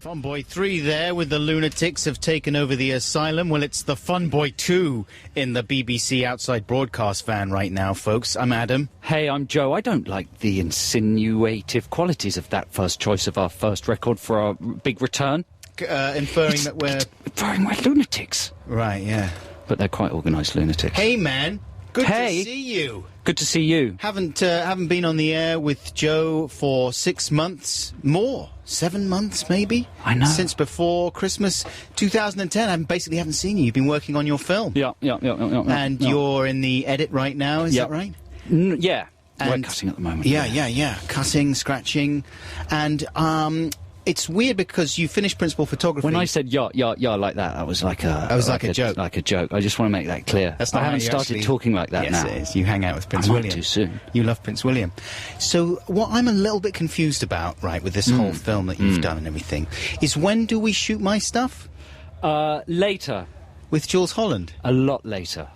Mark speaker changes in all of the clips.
Speaker 1: Fun Boy 3 there with the lunatics have taken over the asylum. Well, it's the Fun Boy 2 in the BBC Outside Broadcast van right now, folks. I'm Adam.
Speaker 2: Hey, I'm Joe. I don't like the insinuative qualities of that first choice of our first record for our big return.
Speaker 1: Inferring that we're
Speaker 2: lunatics.
Speaker 1: Right, yeah.
Speaker 2: But they're quite organised lunatics.
Speaker 1: Hey, man. Good to see you.
Speaker 2: Good to see you.
Speaker 1: Haven't been on the air with Joe for 6 months. More. 7 months, maybe?
Speaker 2: I know.
Speaker 1: Since before Christmas 2010. I basically haven't seen you. You've been working on your film.
Speaker 2: Yeah.
Speaker 1: And you're in the edit right now, is that right?
Speaker 2: Yeah.
Speaker 1: And
Speaker 2: we're cutting at the moment.
Speaker 1: Yeah. Cutting, scratching. And it's weird because you finished principal photography.
Speaker 2: When I said yeah like that was like a...
Speaker 1: That was like a joke.
Speaker 2: Like a joke. I just want to make that clear.
Speaker 1: That's not
Speaker 2: I haven't started talking like that now.
Speaker 1: Yes, it is. You hang out with Prince
Speaker 2: I might
Speaker 1: William.
Speaker 2: too soon.
Speaker 1: You love Prince William. So what I'm a little bit confused about, right, with this whole film that you've done and everything, is when do we shoot my stuff?
Speaker 2: Later.
Speaker 1: With Jules Holland?
Speaker 2: A lot later.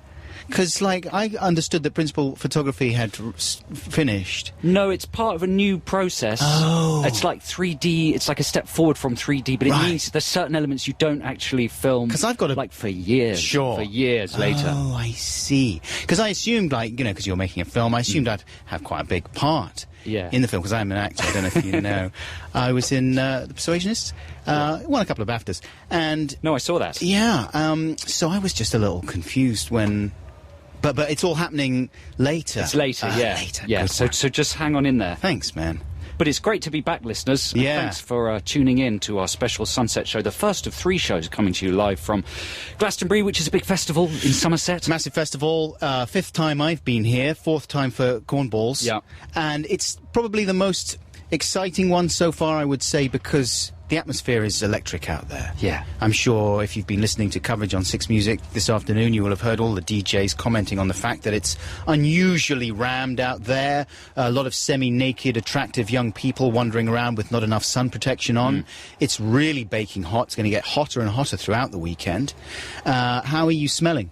Speaker 1: Because, like, I understood that principal photography had finished.
Speaker 2: No, it's part of a new process.
Speaker 1: Oh.
Speaker 2: It's like 3D. It's like a step forward from 3D, but it means there's certain elements you don't actually film.
Speaker 1: Because I've got to...
Speaker 2: Like, for years.
Speaker 1: Sure.
Speaker 2: For years later.
Speaker 1: Oh, I see. Because I assumed, like, you know, because you're making a film, I assumed I'd have quite a big part in the film, because I'm an actor. I don't know if you know. I was in The Persuasionists. Won a couple of BAFTAs. And...
Speaker 2: No, I saw that.
Speaker 1: Yeah. So I was just a little confused when... But it's all happening later.
Speaker 2: It's later, yeah.
Speaker 1: Later.
Speaker 2: Yeah, so just hang on in there.
Speaker 1: Thanks, man.
Speaker 2: But it's great to be back, listeners. And thanks for tuning in to our special Sunset Show, the first of 3 shows coming to you live from Glastonbury, which is a big festival in Somerset.
Speaker 1: Massive festival. 5th time I've been here, 4th time for Cornballs.
Speaker 2: Yeah.
Speaker 1: And it's probably the most exciting one so far, I would say, because the atmosphere is electric out there.
Speaker 2: Yeah.
Speaker 1: I'm sure if you've been listening to coverage on Six Music this afternoon, you will have heard all the DJs commenting on the fact that it's unusually rammed out there. A lot of semi-naked, attractive young people wandering around with not enough sun protection on. It's really baking hot. It's going to get hotter and hotter throughout the weekend. How are you smelling?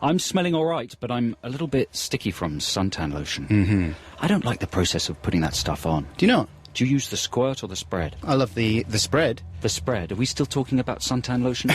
Speaker 2: I'm smelling all right, but I'm a little bit sticky from suntan lotion. I don't like the process of putting that stuff on.
Speaker 1: Do you not?
Speaker 2: Do you use the squirt or the spread?
Speaker 1: I love the spread.
Speaker 2: The spread. Are we still talking about suntan lotion?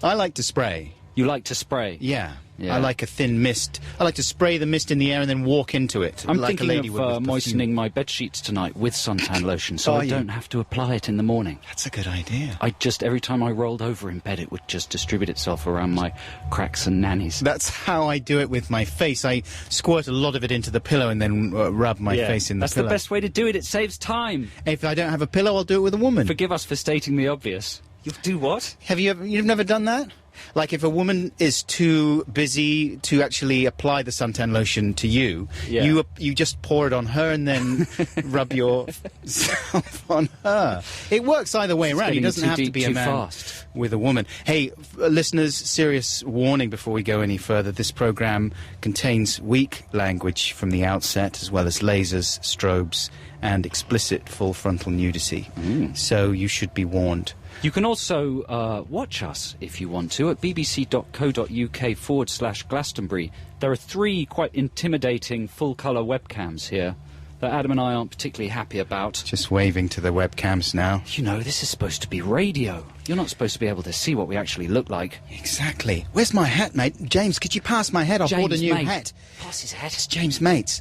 Speaker 1: I like to spray.
Speaker 2: You like to spray?
Speaker 1: Yeah. I like a thin mist. I like to spray the mist in the air and then walk into it.
Speaker 2: I'm
Speaker 1: like
Speaker 2: thinking
Speaker 1: a lady
Speaker 2: of moistening my bed sheets tonight with suntan lotion, so I don't have to apply it in the morning.
Speaker 1: That's a good idea.
Speaker 2: Every time I rolled over in bed, it would just distribute itself around my cracks and nannies.
Speaker 1: That's how I do it with my face. I squirt a lot of it into the pillow and then rub my face in the pillow.
Speaker 2: That's the best way to do it. It saves time.
Speaker 1: If I don't have a pillow, I'll do it with a woman.
Speaker 2: Forgive us for stating the obvious. You'll do what?
Speaker 1: You've never done that? Like, if a woman is too busy to actually apply the suntan lotion to you, you just pour it on her and then rub yourself on her. It works either way around. It doesn't have to be a man with a woman. Hey, listeners, serious warning before we go any further. This programme contains weak language from the outset, as well as lasers, strobes, and explicit full frontal nudity. So you should be warned.
Speaker 2: You can also watch us, if you want to, at bbc.co.uk/Glastonbury. There are 3 quite intimidating full-colour webcams here that Adam and I aren't particularly happy about.
Speaker 1: Just waving to the webcams now.
Speaker 2: You know, this is supposed to be radio. You're not supposed to be able to see what we actually look like.
Speaker 1: Exactly. Where's my hat, mate? James, could you pass my hat? I bought a new hat.
Speaker 2: Pass his hat.
Speaker 1: It's James Mates.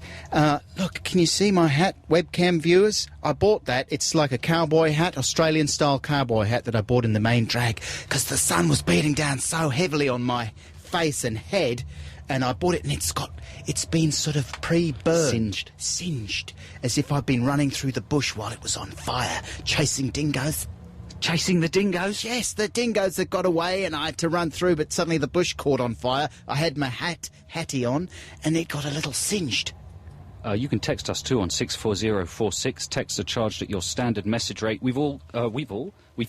Speaker 1: Look, can you see my hat, webcam viewers? I bought that. It's like a cowboy hat, Australian-style cowboy hat that I bought in the main drag because the sun was beating down so heavily on my face and head. And I bought it, and it's been sort of pre-burned. Singed. As if I'd been running through the bush while it was on fire, chasing dingoes.
Speaker 2: Chasing the dingoes?
Speaker 1: Yes, the dingoes that got away, and I had to run through, but suddenly the bush caught on fire. I had my hattie on, and it got a little singed.
Speaker 2: You can text us too on 64046. Texts are charged at your standard message rate. We've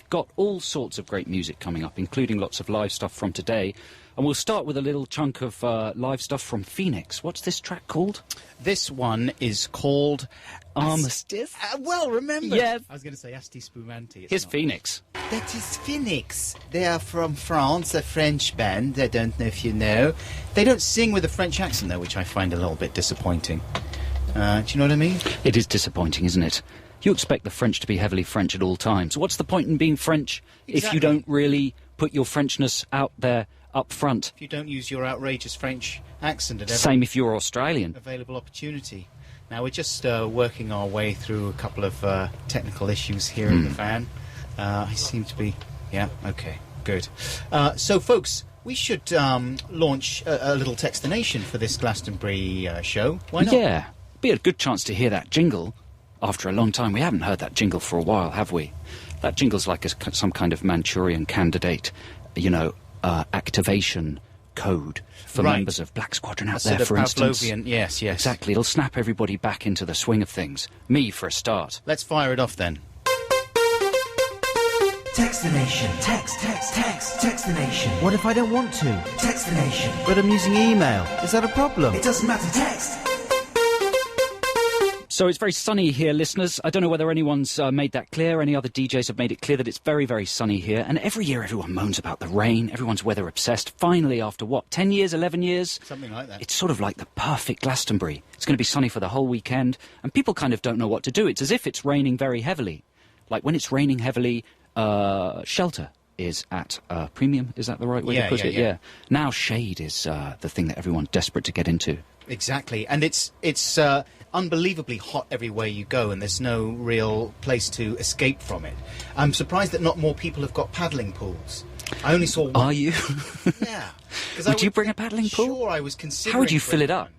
Speaker 2: got all sorts of great music coming up, including lots of live stuff from today. And we'll start with a little chunk of live stuff from Phoenix. What's this track called?
Speaker 1: This one is called
Speaker 2: Armistice.
Speaker 1: Well, remember.
Speaker 2: Yes.
Speaker 1: I was going to say Asti Spumanti.
Speaker 2: Here's Phoenix.
Speaker 1: That is Phoenix. They are from France, a French band. I don't know if you know. They don't sing with a French accent, though, which I find a little bit disappointing. Do you know what I mean?
Speaker 2: It is disappointing, isn't it? You expect the French to be heavily French at all times. What's the point in being French if you don't really put your Frenchness out there up front?
Speaker 1: If you don't use your outrageous French accent at every
Speaker 2: Same if you're Australian.
Speaker 1: available opportunity. Now, we're just working our way through a couple of technical issues here in the van. I seem to be... Yeah, okay, good. So, folks, we should launch a little Textination for this Glastonbury show. Why not?
Speaker 2: Yeah, be a good chance to hear that jingle after a long time. We haven't heard that jingle for a while, have we? That jingle's like some kind of Manchurian candidate, activation code for members of Black Squadron out there, for instance.
Speaker 1: Yes.
Speaker 2: Exactly, it'll snap everybody back into the swing of things. Me, for a start.
Speaker 1: Let's fire it off, then.
Speaker 3: Textination. Textination.
Speaker 1: What if I don't want to?
Speaker 3: Textination.
Speaker 1: But I'm using email. Is that a problem?
Speaker 3: It doesn't matter. Text.
Speaker 2: So it's very sunny here, listeners. I don't know whether anyone's made that clear. Any other DJs have made it clear that it's very, very sunny here. And every year everyone moans about the rain. Everyone's weather obsessed. Finally, after what, 10 years, 11 years?
Speaker 1: Something like that.
Speaker 2: It's sort of like the perfect Glastonbury. It's going to be sunny for the whole weekend. And people kind of don't know what to do. It's as if it's raining very heavily. Like when it's raining heavily, shelter is at premium. Is that the right way to put it? Yeah. Now shade is the thing that everyone's desperate to get into.
Speaker 1: Exactly. And it's unbelievably hot everywhere you go, and there's no real place to escape from it. I'm surprised that not more people have got paddling pools. I only saw one.
Speaker 2: Are you?
Speaker 1: Yeah.
Speaker 2: Would you bring a paddling pool?
Speaker 1: Sure, I was considering...
Speaker 2: How would you fill it up?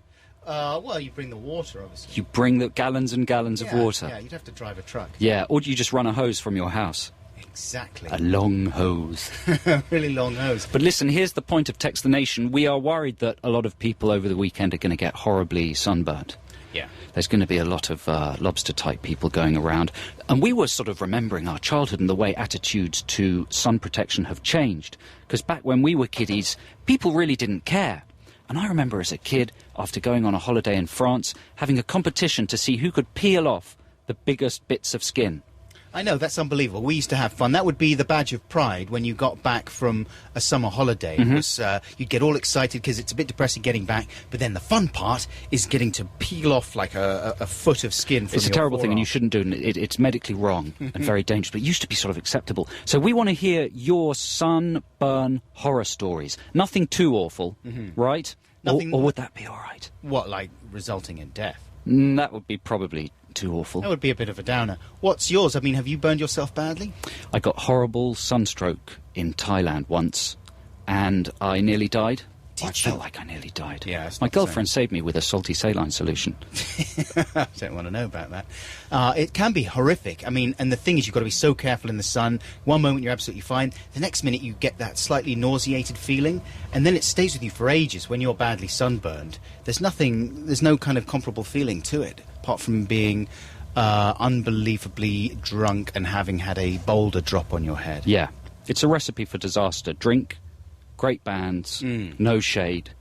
Speaker 1: Well, you bring the water, obviously.
Speaker 2: You bring the gallons and gallons of water?
Speaker 1: Yeah, you'd have to drive a truck.
Speaker 2: Yeah, or do you just run a hose from your house?
Speaker 1: Exactly.
Speaker 2: A long hose.
Speaker 1: A really long hose.
Speaker 2: But listen, here's the point of Textination. We are worried that a lot of people over the weekend are going to get horribly sunburnt.
Speaker 1: Yeah.
Speaker 2: There's going to be a lot of lobster-type people going around. And we were sort of remembering our childhood and the way attitudes to sun protection have changed. Because back when we were kiddies, people really didn't care. And I remember as a kid, after going on a holiday in France, having a competition to see who could peel off the biggest bits of skin.
Speaker 1: I know, that's unbelievable. We used to have fun. That would be the badge of pride when you got back from a summer holiday. It was, you'd get all excited because it's a bit depressing getting back, but then the fun part is getting to peel off like a foot of skin from
Speaker 2: It's a
Speaker 1: your
Speaker 2: terrible thing, and
Speaker 1: forearm.
Speaker 2: you shouldn't do it. It's medically wrong and very dangerous, but it used to be sort of acceptable. So we want to hear your sunburn horror stories. Nothing too awful, right?
Speaker 1: Nothing-
Speaker 2: Or would that be all right?
Speaker 1: What, like resulting in death?
Speaker 2: That would be probably too awful.
Speaker 1: That would be a bit of a downer. What's yours? I mean, have you burned yourself badly?
Speaker 2: I got horrible sunstroke in Thailand once, and I nearly died. I felt like I nearly died.
Speaker 1: Yeah, it's
Speaker 2: My
Speaker 1: not the same.
Speaker 2: girlfriend saved me with a salty saline solution.
Speaker 1: I don't want to know about that. It can be horrific. I mean, and the thing is, you've got to be so careful in the sun. One moment you're absolutely fine. The next minute you get that slightly nauseated feeling, and then it stays with you for ages when you're badly sunburned. There's no kind of comparable feeling to it, apart from being unbelievably drunk and having had a boulder drop on your head.
Speaker 2: Yeah, it's a recipe for disaster. Drink, great bands, no shade,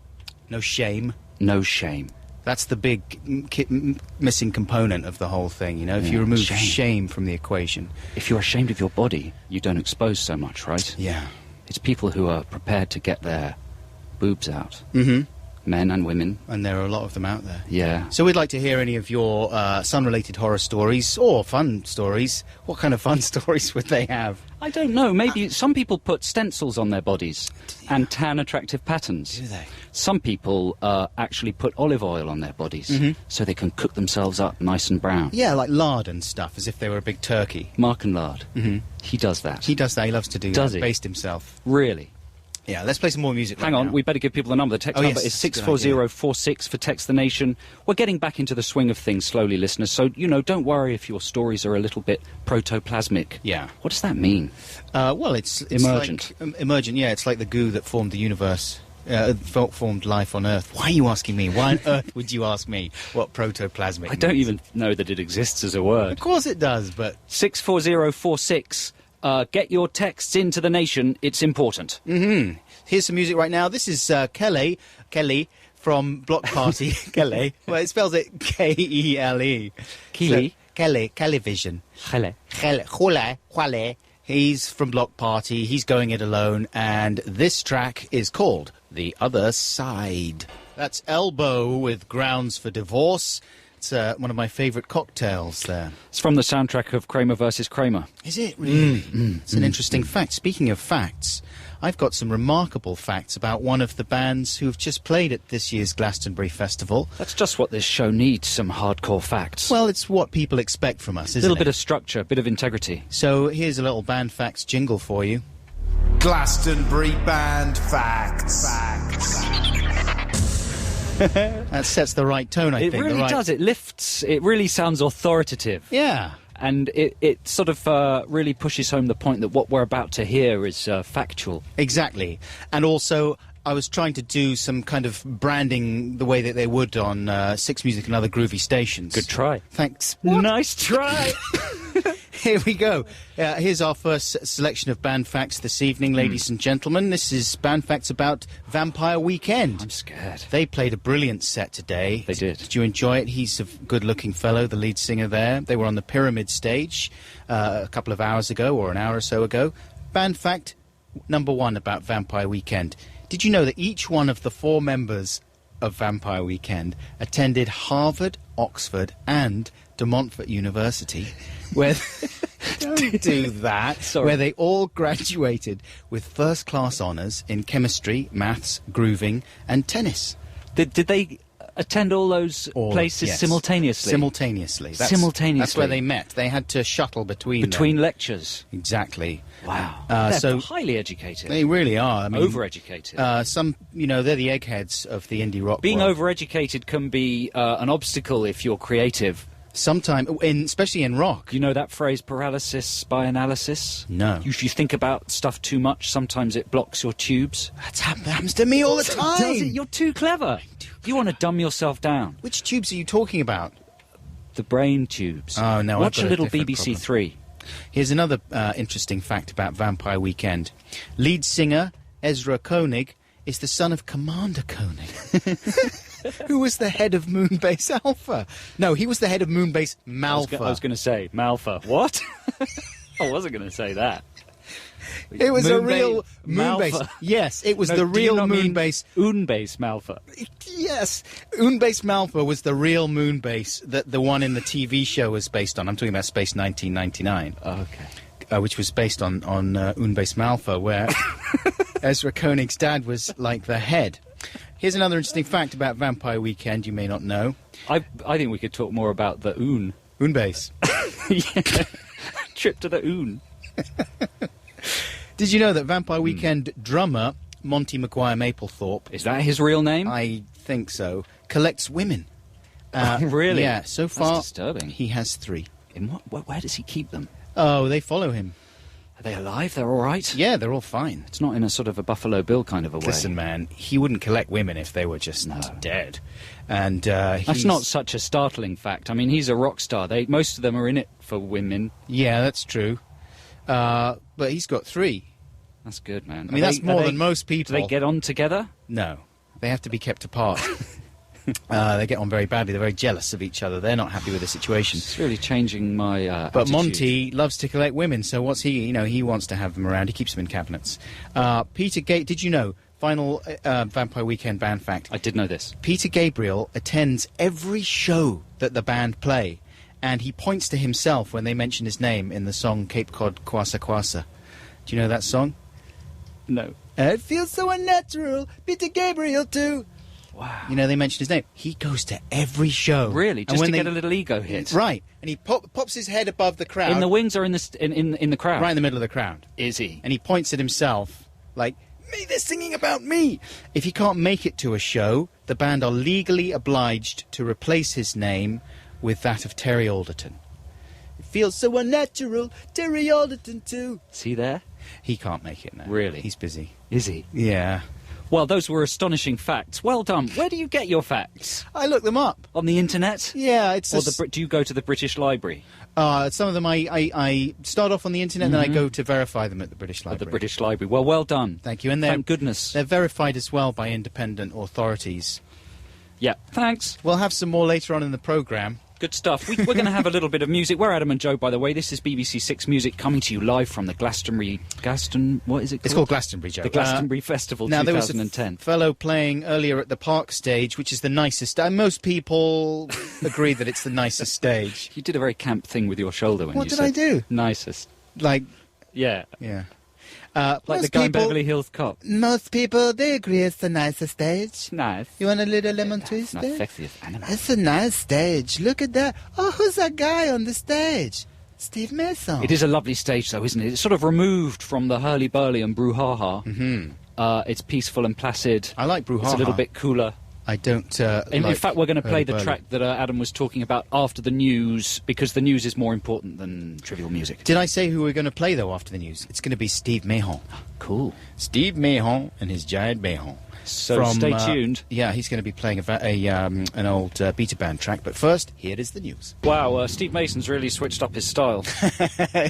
Speaker 1: No shame.
Speaker 2: no shame.
Speaker 1: That's the big missing component of the whole thing, you know? If you remove
Speaker 2: shame.
Speaker 1: shame from the equation.
Speaker 2: If you're ashamed of your body, you don't expose so much, right?
Speaker 1: Yeah.
Speaker 2: It's people who are prepared to get their boobs out.
Speaker 1: Mm-hmm.
Speaker 2: Men and women.
Speaker 1: And there are a lot of them out there.
Speaker 2: Yeah.
Speaker 1: So we'd like to hear any of your sun-related horror stories or fun stories. What kind of fun stories would they have?
Speaker 2: I don't know. Maybe some people put stencils on their bodies and tan attractive patterns.
Speaker 1: Do they?
Speaker 2: Some people actually put olive oil on their bodies so they can cook themselves up nice and brown.
Speaker 1: Yeah, like lard and stuff, as if they were a big turkey.
Speaker 2: Mark and Lard. He does that.
Speaker 1: He does that. He loves to do
Speaker 2: Does
Speaker 1: that.
Speaker 2: he?
Speaker 1: Based himself.
Speaker 2: Really?
Speaker 1: Yeah, let's play some more music.
Speaker 2: Hang
Speaker 1: right
Speaker 2: on,
Speaker 1: now.
Speaker 2: we better give people the number. The text
Speaker 1: Oh,
Speaker 2: number
Speaker 1: yes,
Speaker 2: is
Speaker 1: that's a good idea.
Speaker 2: 64046 for Text the Nation. We're getting back into the swing of things slowly, listeners, so, don't worry if your stories are a little bit protoplasmic.
Speaker 1: Yeah.
Speaker 2: What does that mean?
Speaker 1: Well, it's
Speaker 2: Emergent.
Speaker 1: Like, emergent, yeah. It's like the goo that formed the universe, formed life on Earth. Why are you asking me? Why on earth would you ask me what protoplasmic
Speaker 2: I don't
Speaker 1: means?
Speaker 2: even know that it exists as a word.
Speaker 1: Of course it does, but...
Speaker 2: 64046. Get your texts into the nation. It's important.
Speaker 1: Here's some music right now. This is Kelly from Block Party. Kelly. Well, it spells it K-E-L-E.
Speaker 2: Keely?
Speaker 1: So, Kelly-vision.
Speaker 2: Hele.
Speaker 1: Hule. He's from Block Party. He's going it alone. And this track is called The Other Side. That's Elbow with Grounds for Divorce. That's one of my favourite cocktails there.
Speaker 2: It's from the soundtrack of Kramer versus Kramer.
Speaker 1: Is it really? It's an interesting fact. Speaking of facts, I've got some remarkable facts about one of the bands who have just played at this year's Glastonbury Festival.
Speaker 2: That's just what this show needs, some hardcore facts.
Speaker 1: Well, it's what people expect from us, isn't it?
Speaker 2: A little bit of structure, a bit of integrity.
Speaker 1: So here's a little band facts jingle for you.
Speaker 4: Glastonbury Band Facts.
Speaker 1: That sets the right tone, I think.
Speaker 2: It really does. It lifts. It really sounds authoritative.
Speaker 1: Yeah.
Speaker 2: And it sort of really pushes home the point that what we're about to hear is factual.
Speaker 1: Exactly. And also, I was trying to do some kind of branding the way that they would on Six Music and other groovy stations.
Speaker 2: Good try.
Speaker 1: Thanks.
Speaker 2: Nice try.
Speaker 1: Here we go. Here's our first selection of band facts this evening, ladies and gentlemen. This is band facts about Vampire Weekend.
Speaker 2: I'm scared.
Speaker 1: They played a brilliant set today.
Speaker 2: They did.
Speaker 1: Did you enjoy it? He's a good-looking fellow, the lead singer there. They were on the Pyramid stage a couple of hours ago, or an hour or so ago. Band fact number 1 about Vampire Weekend. Did you know that each one of the 4 members of Vampire Weekend attended Harvard, Oxford, and De Montfort University, where don't do that.
Speaker 2: Sorry.
Speaker 1: Where they all graduated with first-class honours in chemistry, maths, grooving, and tennis.
Speaker 2: Did they attend all those places
Speaker 1: yes.
Speaker 2: Simultaneously?
Speaker 1: Simultaneously. That's where they met. They had to shuttle between them.
Speaker 2: lectures.
Speaker 1: Exactly.
Speaker 2: Wow.
Speaker 1: So
Speaker 2: They're highly educated.
Speaker 1: They really are. I mean,
Speaker 2: overeducated.
Speaker 1: Some, they're the eggheads of the indie rock
Speaker 2: Being
Speaker 1: world.
Speaker 2: overeducated can be an obstacle if you're creative.
Speaker 1: Sometimes, especially in rock.
Speaker 2: You know that phrase, paralysis by analysis?
Speaker 1: No.
Speaker 2: If you think about stuff too much, sometimes it blocks your tubes.
Speaker 1: That happens to me all the time.
Speaker 2: Does it? You're too clever. You want to dumb yourself down.
Speaker 1: Which tubes are you talking about?
Speaker 2: The brain tubes.
Speaker 1: Oh, no,
Speaker 2: Watch
Speaker 1: I've got
Speaker 2: a little
Speaker 1: different
Speaker 2: BBC
Speaker 1: problem.
Speaker 2: Three.
Speaker 1: Here's another interesting fact about Vampire Weekend. Lead singer Ezra Koenig is the son of Commander Koenig, who was the head of Moonbase Alpha. No, he was the head of Moonbase Malfa.
Speaker 2: I was going to say Malfa. What? I wasn't going to say that.
Speaker 1: It was a real
Speaker 2: Malfa.
Speaker 1: Moonbase. Yes, it was
Speaker 2: No,
Speaker 1: the
Speaker 2: do you
Speaker 1: real
Speaker 2: not mean
Speaker 1: Moonbase.
Speaker 2: Unbase Malfa.
Speaker 1: Yes, Moonbase Malfa was the real Moonbase that the one in the TV show was based on. I'm talking about Space 1999.
Speaker 2: Oh, okay.
Speaker 1: Which was based on Unbase Malfa, where Ezra Koenig's dad was like the head. Here's another interesting fact about Vampire Weekend you may not know.
Speaker 2: I think we could talk more about the
Speaker 1: Unbase.
Speaker 2: Yeah. Trip to the
Speaker 1: Did you know that Vampire Weekend drummer Monty McGuire Mapplethorpe,
Speaker 2: Is that his real name?
Speaker 1: I think so, collects women?
Speaker 2: Really?
Speaker 1: Yeah, so far
Speaker 2: That's disturbing.
Speaker 1: he has 3.
Speaker 2: In what? Where does he keep them?
Speaker 1: Oh, they follow him.
Speaker 2: Are they alive? They're all right?
Speaker 1: Yeah, they're all fine.
Speaker 2: It's not in a sort of a Buffalo Bill kind of a way.
Speaker 1: Listen, man, he wouldn't collect women if they were just dead. And
Speaker 2: That's not such a startling fact. I mean, he's a rock star. Most of them are in it for women.
Speaker 1: Yeah, that's true. But he's got 3.
Speaker 2: That's good, man.
Speaker 1: I mean, that's more than most people.
Speaker 2: Do they get on together?
Speaker 1: No, they have to be kept apart. They get on very badly. They're very jealous of each other. They're not happy with the situation.
Speaker 2: It's really changing my
Speaker 1: But
Speaker 2: attitude.
Speaker 1: Monty loves to collect women, so what's he? He wants to have them around. He keeps them in cabinets. Peter did you know? Final Vampire Weekend band fact.
Speaker 2: I did know this.
Speaker 1: Peter Gabriel attends every show that the band play, and he points to himself when they mention his name in the song Cape Cod Kwasa Kwasa. Do you know that song?
Speaker 2: No.
Speaker 1: It feels so unnatural, Peter Gabriel too.
Speaker 2: Wow.
Speaker 1: They mention his name. He goes to every show.
Speaker 2: Really?
Speaker 1: And
Speaker 2: Just
Speaker 1: when
Speaker 2: to get a little ego hit?
Speaker 1: Right. And he pops his head above the crowd.
Speaker 2: In the wings or in the crowd?
Speaker 1: Right in the middle of the crowd.
Speaker 2: Is he?
Speaker 1: And he points at himself like, me, they're singing about me. If he can't make it to a show, the band are legally obliged to replace his name with that of Terry Alderton. It feels so unnatural, Terry Alderton too.
Speaker 2: Is he there?
Speaker 1: He can't make it now.
Speaker 2: Really?
Speaker 1: He's busy.
Speaker 2: Is he?
Speaker 1: Yeah.
Speaker 2: Well, those were astonishing facts. Well done. Where do you get your facts?
Speaker 1: I look them up.
Speaker 2: On the internet?
Speaker 1: Yeah, it's
Speaker 2: Or do you go to the British Library?
Speaker 1: some of them I start off on the internet, and then I go to verify them at the British Library.
Speaker 2: At the British Library. Well done.
Speaker 1: Thank you. And
Speaker 2: Thank goodness.
Speaker 1: They're verified as well by independent authorities.
Speaker 2: Yeah. Thanks.
Speaker 1: We'll have some more later on in the programme.
Speaker 2: Good stuff. We're going to have a little bit of music. We're Adam and Joe, by the way. This is BBC Six Music coming to you live from the what is it called?
Speaker 1: It's called Glastonbury, Joe.
Speaker 2: The Glastonbury Festival
Speaker 1: now,
Speaker 2: 2010.
Speaker 1: There was a fellow playing earlier at the Park stage, which is the nicest. Most people agree that it's the nicest stage.
Speaker 2: You did a very camp thing with your shoulder when
Speaker 1: What
Speaker 2: you
Speaker 1: did I
Speaker 2: said
Speaker 1: do?
Speaker 2: Nicest.
Speaker 1: Like,
Speaker 2: Yeah.
Speaker 1: yeah.
Speaker 2: Like the guy in Beverly Hills Cop.
Speaker 1: Most people, they agree it's the nicest stage.
Speaker 2: Nice.
Speaker 1: You want a little lemon twist?
Speaker 2: Not sexy as animal.
Speaker 1: It's a nice stage. Look at that. Oh, who's that guy on the stage? Steve Mason.
Speaker 2: It is a lovely stage, though, isn't it? It's sort of removed from the hurly-burly and brouhaha.
Speaker 1: Mm-hmm.
Speaker 2: It's peaceful and placid.
Speaker 1: I like brouhaha.
Speaker 2: It's a little bit cooler.
Speaker 1: I don't
Speaker 2: In fact, we're going to play the track that Adam was talking about after the news, because the news is more important than trivial music.
Speaker 1: Did I say who we're going to play, though, after the news? It's going to be Steve Mahon.
Speaker 2: Cool.
Speaker 1: Steve Mahon and his giant Mahon.
Speaker 2: So stay tuned.
Speaker 1: Yeah, he's going to be playing an old beta band track. But first, here is the news.
Speaker 2: Wow, Steve Mason's really switched up his style.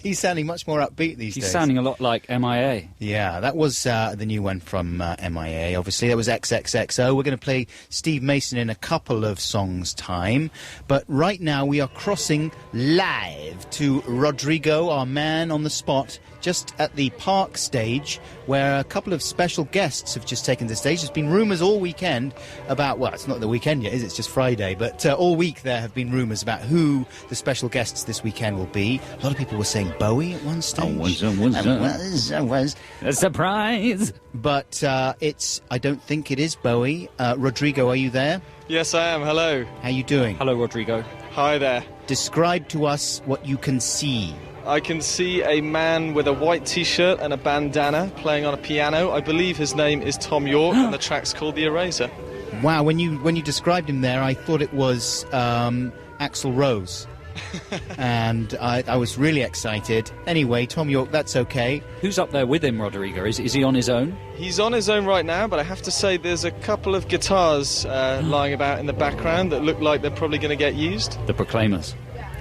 Speaker 1: He's sounding much more upbeat these days.
Speaker 2: He's sounding a lot like MIA.
Speaker 1: Yeah, that was the new one from MIA, obviously. That was XXXO. We're going to play Steve Mason in a couple of songs' time. But right now we are crossing live to Rodrigo, our man on the spot, just at the Park stage, where a couple of special guests have just taken the stage. There's been rumours all weekend about, well, it's not the weekend yet, is it? It's just Friday. But all week there have been rumours about who the special guests this weekend will be. A lot of people were saying Bowie at one stage.
Speaker 2: Was a surprise.
Speaker 1: But I don't think it is Bowie. Rodrigo, are you there?
Speaker 5: Yes, I am. Hello.
Speaker 1: How you doing?
Speaker 2: Hello, Rodrigo.
Speaker 5: Hi there.
Speaker 1: Describe to us what you can see.
Speaker 5: I can see a man with a white T-shirt and a bandana playing on a piano. I believe his name is Tom York, and the track's called The Eraser.
Speaker 1: Wow, when you described him there, I thought it was Axl Rose. And I was really excited. Anyway, Tom York, that's okay.
Speaker 2: Who's up there with him, Rodrigo? Is he on his own?
Speaker 5: He's on his own right now, but I have to say there's a couple of guitars lying about in the background that look like they're probably going to get used.
Speaker 2: The Proclaimers.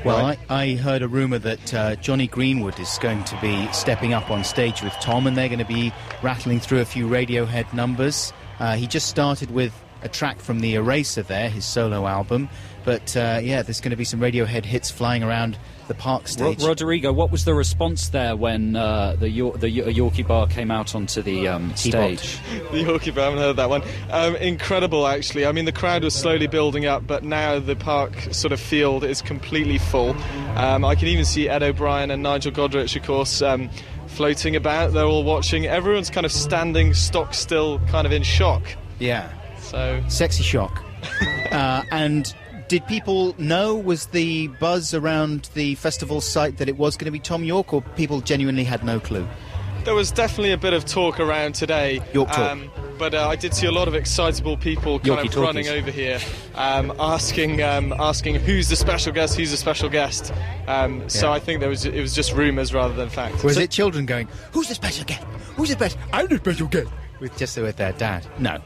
Speaker 1: Well,
Speaker 5: Right.
Speaker 1: I heard a rumour that Johnny Greenwood is going to be stepping up on stage with Tom, and they're going to be rattling through a few Radiohead numbers. He just started with a track from The Eraser there, his solo album. But, there's going to be some Radiohead hits flying around the Park stage.
Speaker 2: Rodrigo, what was the response there when the Yorkie Bar came out onto the stage?
Speaker 5: The Yorkie Bar, I haven't heard that one. Incredible, actually. I mean, the crowd was slowly building up, but now the Park sort of field is completely full. I can even see Ed O'Brien and Nigel Godrich, of course, floating about. They're all watching. Everyone's kind of standing stock still, kind of in shock.
Speaker 1: Yeah.
Speaker 5: So
Speaker 1: Sexy shock. And did people know, was the buzz around the festival site that it was going to be Tom York, or people genuinely had no clue?
Speaker 5: there was definitely a bit of talk around today.
Speaker 1: York talk.
Speaker 5: But I did see a lot of excitable people kind
Speaker 2: Yorkie
Speaker 5: of running over here, asking who's the special guest, who's the special guest. So I think it was just rumours rather than fact.
Speaker 1: Was it children going, who's the special guest? Who's the special? I'm the special guest. With their dad. No.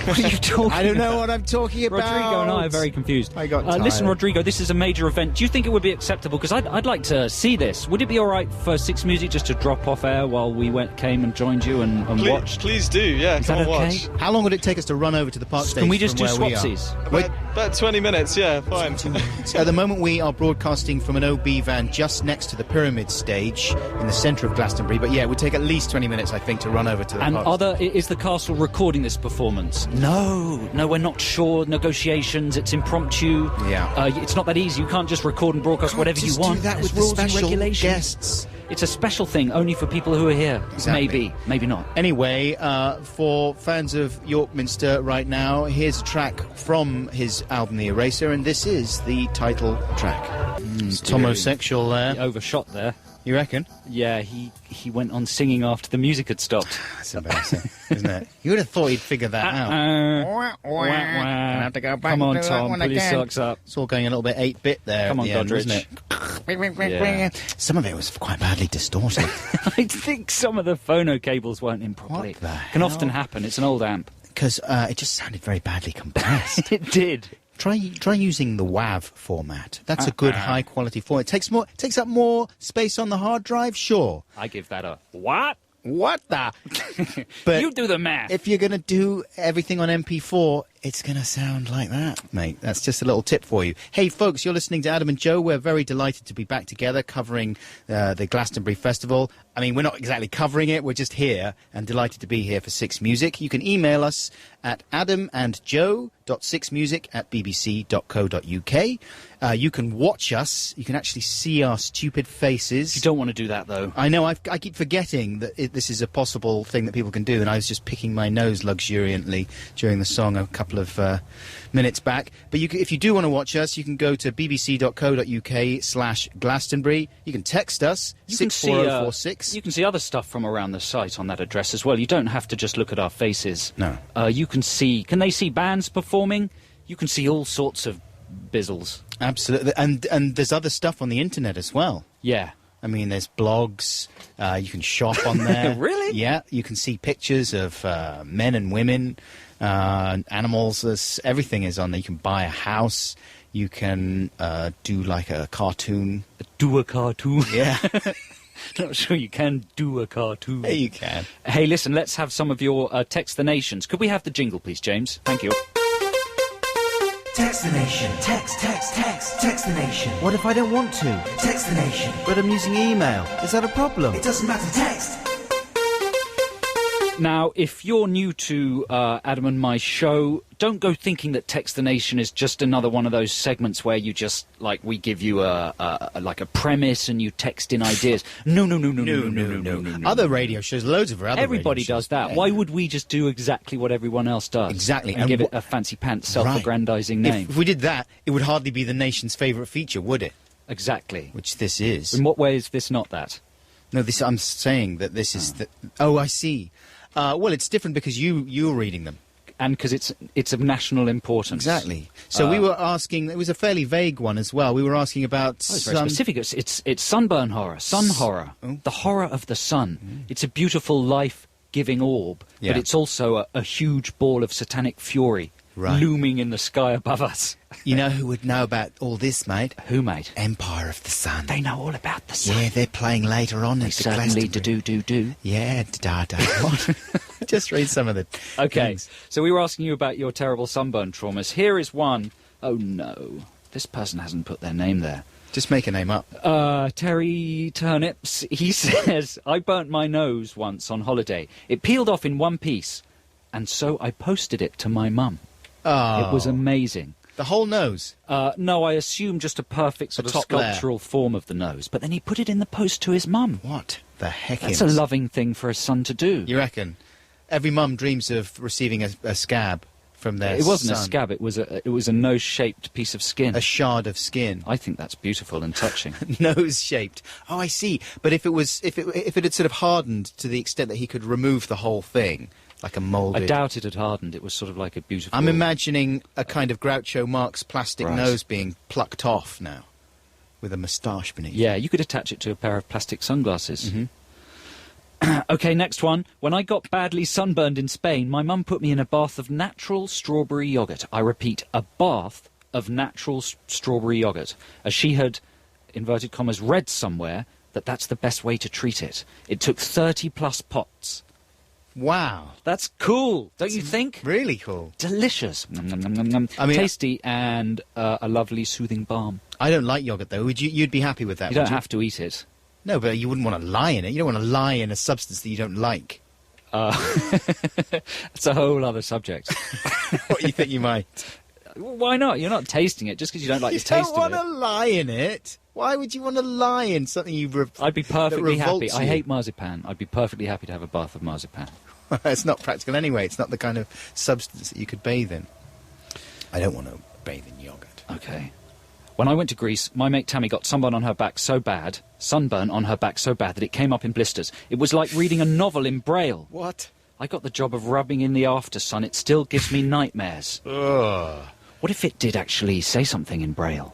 Speaker 2: What are you talking
Speaker 1: I don't know what I'm talking about.
Speaker 2: Rodrigo and I are very confused.
Speaker 1: I got tired.
Speaker 2: Listen, Rodrigo, this is a major event. Do you think it would be acceptable? Because I'd like to see this. Would it be all right for Six Music just to drop off air while we came and joined you and watched?
Speaker 5: Please do, yeah.
Speaker 2: Is
Speaker 5: come
Speaker 2: that
Speaker 5: on,
Speaker 2: okay?
Speaker 5: watch.
Speaker 1: How long would it take us to run over to the park stage?
Speaker 2: Can we just do
Speaker 1: from where we are?
Speaker 2: swapsies?
Speaker 5: About 20 minutes, yeah, fine.
Speaker 1: At the moment, we are broadcasting from an OB van just next to the Pyramid stage in the centre of Glastonbury. But yeah, it would take at least 20 minutes, I think, to run over to the
Speaker 2: And
Speaker 1: park.
Speaker 2: is the castle recording this performance? No, we're not sure. Negotiations, it's impromptu.
Speaker 1: Yeah.
Speaker 2: It's not that easy. You can't just record and broadcast whatever you want.
Speaker 1: Do that
Speaker 2: There's
Speaker 1: with
Speaker 2: rules
Speaker 1: the
Speaker 2: and
Speaker 1: special
Speaker 2: regulations.
Speaker 1: guests.
Speaker 2: It's a special thing, only for people who are here.
Speaker 1: Exactly.
Speaker 2: Maybe not.
Speaker 1: Anyway, for fans of York Minster right now, here's a track from his album The Eraser, and this is the title track. It's homosexual there.
Speaker 2: He overshot there.
Speaker 1: You reckon?
Speaker 2: Yeah, he went on singing after the music had stopped.
Speaker 1: That's embarrassing, isn't it? You would have thought he'd figure that out.
Speaker 2: Gonna
Speaker 1: have to go back
Speaker 2: Come on,
Speaker 1: and do that
Speaker 2: Tom,
Speaker 1: one
Speaker 2: pull your
Speaker 1: again.
Speaker 2: socks up.
Speaker 1: It's all going a little bit 8-bit there.
Speaker 2: Come
Speaker 1: at
Speaker 2: on,
Speaker 1: the end,
Speaker 2: Godrich.
Speaker 1: wasn't it?
Speaker 2: Yeah.
Speaker 1: Some of it was quite badly distorted.
Speaker 2: I think some of the phono cables weren't in properly.
Speaker 1: What the
Speaker 2: Can
Speaker 1: hell?
Speaker 2: often happen. It's an old amp.
Speaker 1: Because it just sounded very badly compressed.
Speaker 2: It did.
Speaker 1: Try using the WAV format. That's a good high quality format. It takes up more space on the hard drive, sure.
Speaker 2: I give that a what?
Speaker 1: What the? But
Speaker 2: You do the math.
Speaker 1: if you're going to do everything on MP4, It's going to sound like that, mate. That's just a little tip for you. Hey, folks, you're listening to Adam and Joe. We're very delighted to be back together covering the Glastonbury Festival. I mean, we're not exactly covering it. We're just here and delighted to be here for Six Music. You can email us at adamandjoe.sixmusic@bbc.co.uk. You can watch us. You can actually see our stupid faces.
Speaker 2: You don't want to do that, though.
Speaker 1: I know. I keep forgetting that this is a possible thing that people can do, and I was just picking my nose luxuriantly during the song a couple of minutes back. But if you do want to watch us, you can go to bbc.co.uk/Glastonbury. You can text us, 64046.
Speaker 2: You can see other stuff from around the site on that address as well. You don't have to just look at our faces.
Speaker 1: No.
Speaker 2: You can see... Can they see bands performing? You can see all sorts of bizzles.
Speaker 1: Absolutely. And there's other stuff on the internet as well.
Speaker 2: Yeah.
Speaker 1: I mean, there's blogs. You can shop on there.
Speaker 2: Really?
Speaker 1: Yeah. You can see pictures of men and women, animals. Everything is on there. You can buy a house. You can do like a cartoon.
Speaker 2: Do a cartoon?
Speaker 1: Yeah.
Speaker 2: Not sure you can do a cartoon.
Speaker 1: Yeah, you can.
Speaker 2: Hey, listen, let's have some of your Text the Nations. Could we have the jingle, please, James? Thank you.
Speaker 3: Text the nation. Text the nation.
Speaker 1: What if I don't want to?
Speaker 3: Text the nation.
Speaker 1: But I'm using email. Is that a problem?
Speaker 3: It doesn't matter, text.
Speaker 2: Now, if you're new to Adam and my show, don't go thinking that Text the Nation is just another one of those segments where you just, like, we give you a premise and you text in ideas. No.
Speaker 1: Other radio shows, loads of other
Speaker 2: Everybody
Speaker 1: radio shows.
Speaker 2: does that.
Speaker 1: Yeah.
Speaker 2: Why would we just do exactly what everyone else does?
Speaker 1: Exactly.
Speaker 2: And give it a fancy pants, self-aggrandizing name.
Speaker 1: If we did that, it would hardly be the nation's favourite feature, would it?
Speaker 2: Exactly.
Speaker 1: Which this is.
Speaker 2: In what way is this not that?
Speaker 1: No, I'm saying that this is... Oh, I see. Well, it's different because you're reading them.
Speaker 2: And because it's of national importance.
Speaker 1: Exactly. So we were asking... It was a fairly vague one as well. We were asking about...
Speaker 2: It's very specific. It's sunburn horror, sun horror, the horror of the sun. It's a beautiful, life-giving orb, but it's also a huge ball of satanic fury looming in the sky above us.
Speaker 1: You know who would know about all this, mate?
Speaker 2: Who, mate?
Speaker 1: Empire of the Sun.
Speaker 2: They know all about the sun.
Speaker 1: Yeah, they're playing later on.
Speaker 2: They certainly do.
Speaker 1: Yeah, da-da. Just read some of the things.
Speaker 2: So we were asking you about your terrible sunburn traumas. Here is one. Oh, no. This person hasn't put their name there.
Speaker 1: Just make a name up.
Speaker 2: Terry Turnips. He says, I burnt my nose once on holiday. It peeled off in one piece, and so I posted it to my mum.
Speaker 1: Oh.
Speaker 2: It was amazing.
Speaker 1: The whole nose?
Speaker 2: No, I assume just a perfect sort of sculptural form of the nose. But then he put it in the post to his mum.
Speaker 1: What the heck
Speaker 2: That's a loving thing for a son to do.
Speaker 1: You reckon? Every mum dreams of receiving a scab from their
Speaker 2: It wasn't
Speaker 1: son.
Speaker 2: a scab. It was a nose-shaped piece of skin.
Speaker 1: A shard of skin.
Speaker 2: I think that's beautiful and touching.
Speaker 1: Nose-shaped. Oh, I see. But if it had sort of hardened to the extent that he could remove the whole thing... Like a moulded...
Speaker 2: I doubt it had hardened. It was sort of like a beautiful...
Speaker 1: I'm imagining a kind of Groucho Marx plastic nose being plucked off now, with a moustache beneath.
Speaker 2: Yeah, you could attach it to a pair of plastic sunglasses. OK, next one. When I got badly sunburned in Spain, my mum put me in a bath of natural strawberry yoghurt. I repeat, a bath of natural strawberry yoghurt, as she had, inverted commas, read somewhere that that's the best way to treat it. It took 30-plus pots.
Speaker 1: Wow.
Speaker 2: That's cool, don't you think?
Speaker 1: Really cool.
Speaker 2: Delicious. I mean, tasty and a lovely soothing balm.
Speaker 1: I don't like yoghurt, though. You'd be happy with that,
Speaker 2: You don't have to eat it.
Speaker 1: No, but you wouldn't want to lie in it. You don't want to lie in a substance that you don't like.
Speaker 2: That's a whole other subject.
Speaker 1: What, you think you might?
Speaker 2: Why not? You're not tasting it just because you don't like the taste of it.
Speaker 1: You don't want to lie in it. Why would you want to lie in something
Speaker 2: I'd be perfectly happy.
Speaker 1: You?
Speaker 2: I hate marzipan. I'd be perfectly happy to have a bath of marzipan.
Speaker 1: It's not practical anyway. It's not the kind of substance that you could bathe in. I don't want to bathe in yoghurt.
Speaker 2: Okay. When I went to Greece, my mate Tammy got sunburn on her back so bad that it came up in blisters. It was like reading a novel in Braille.
Speaker 1: What?
Speaker 2: I got the job of rubbing in the after sun. It still gives me nightmares.
Speaker 1: Ugh.
Speaker 2: What if it did actually say something in Braille?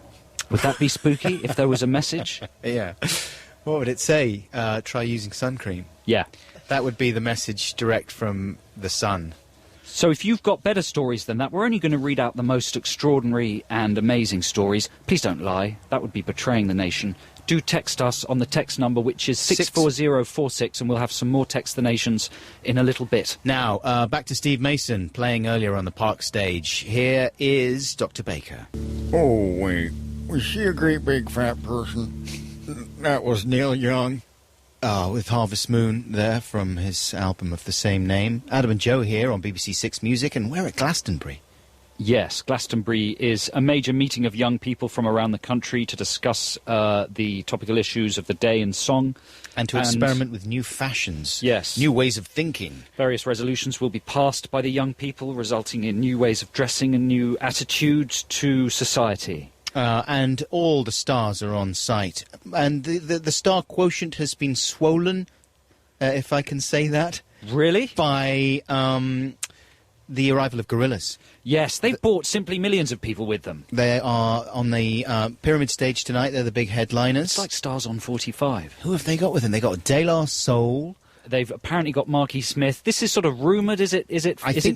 Speaker 2: Would that be spooky if there was a message?
Speaker 1: Yeah. What would it say? Try using sun cream.
Speaker 2: Yeah.
Speaker 1: That would be the message direct from the sun.
Speaker 2: So if you've got better stories than that, we're only going to read out the most extraordinary and amazing stories. Please don't lie. That would be betraying the nation. do text us on the text number, which is 64046, and we'll have some more Textinations in a little bit.
Speaker 1: Now, back to Steve Mason playing earlier on the Park stage. Here is Dr. Baker.
Speaker 6: Oh, wait. Was she a great big fat person? That was Neil Young.
Speaker 1: With Harvest Moon there from his album of the same name. Adam and Joe here on BBC Six Music, and we're at Glastonbury.
Speaker 2: Yes, Glastonbury is a major meeting of young people from around the country to discuss the topical issues of the day in song.
Speaker 1: And to experiment with new fashions.
Speaker 2: Yes.
Speaker 1: New ways of thinking.
Speaker 2: Various resolutions will be passed by the young people, resulting in new ways of dressing and new attitudes to society.
Speaker 1: And all the stars are on site. And the star quotient has been swollen, if I can say that.
Speaker 2: Really?
Speaker 1: By the arrival of gorillas.
Speaker 2: Yes, they've brought simply millions of people with them.
Speaker 1: They are on the Pyramid stage tonight. They're the big headliners.
Speaker 2: It's like Stars on 45.
Speaker 1: Who have they got with them? They got De La Soul.
Speaker 2: They've apparently got Marky Smith. This is sort of rumoured. Is it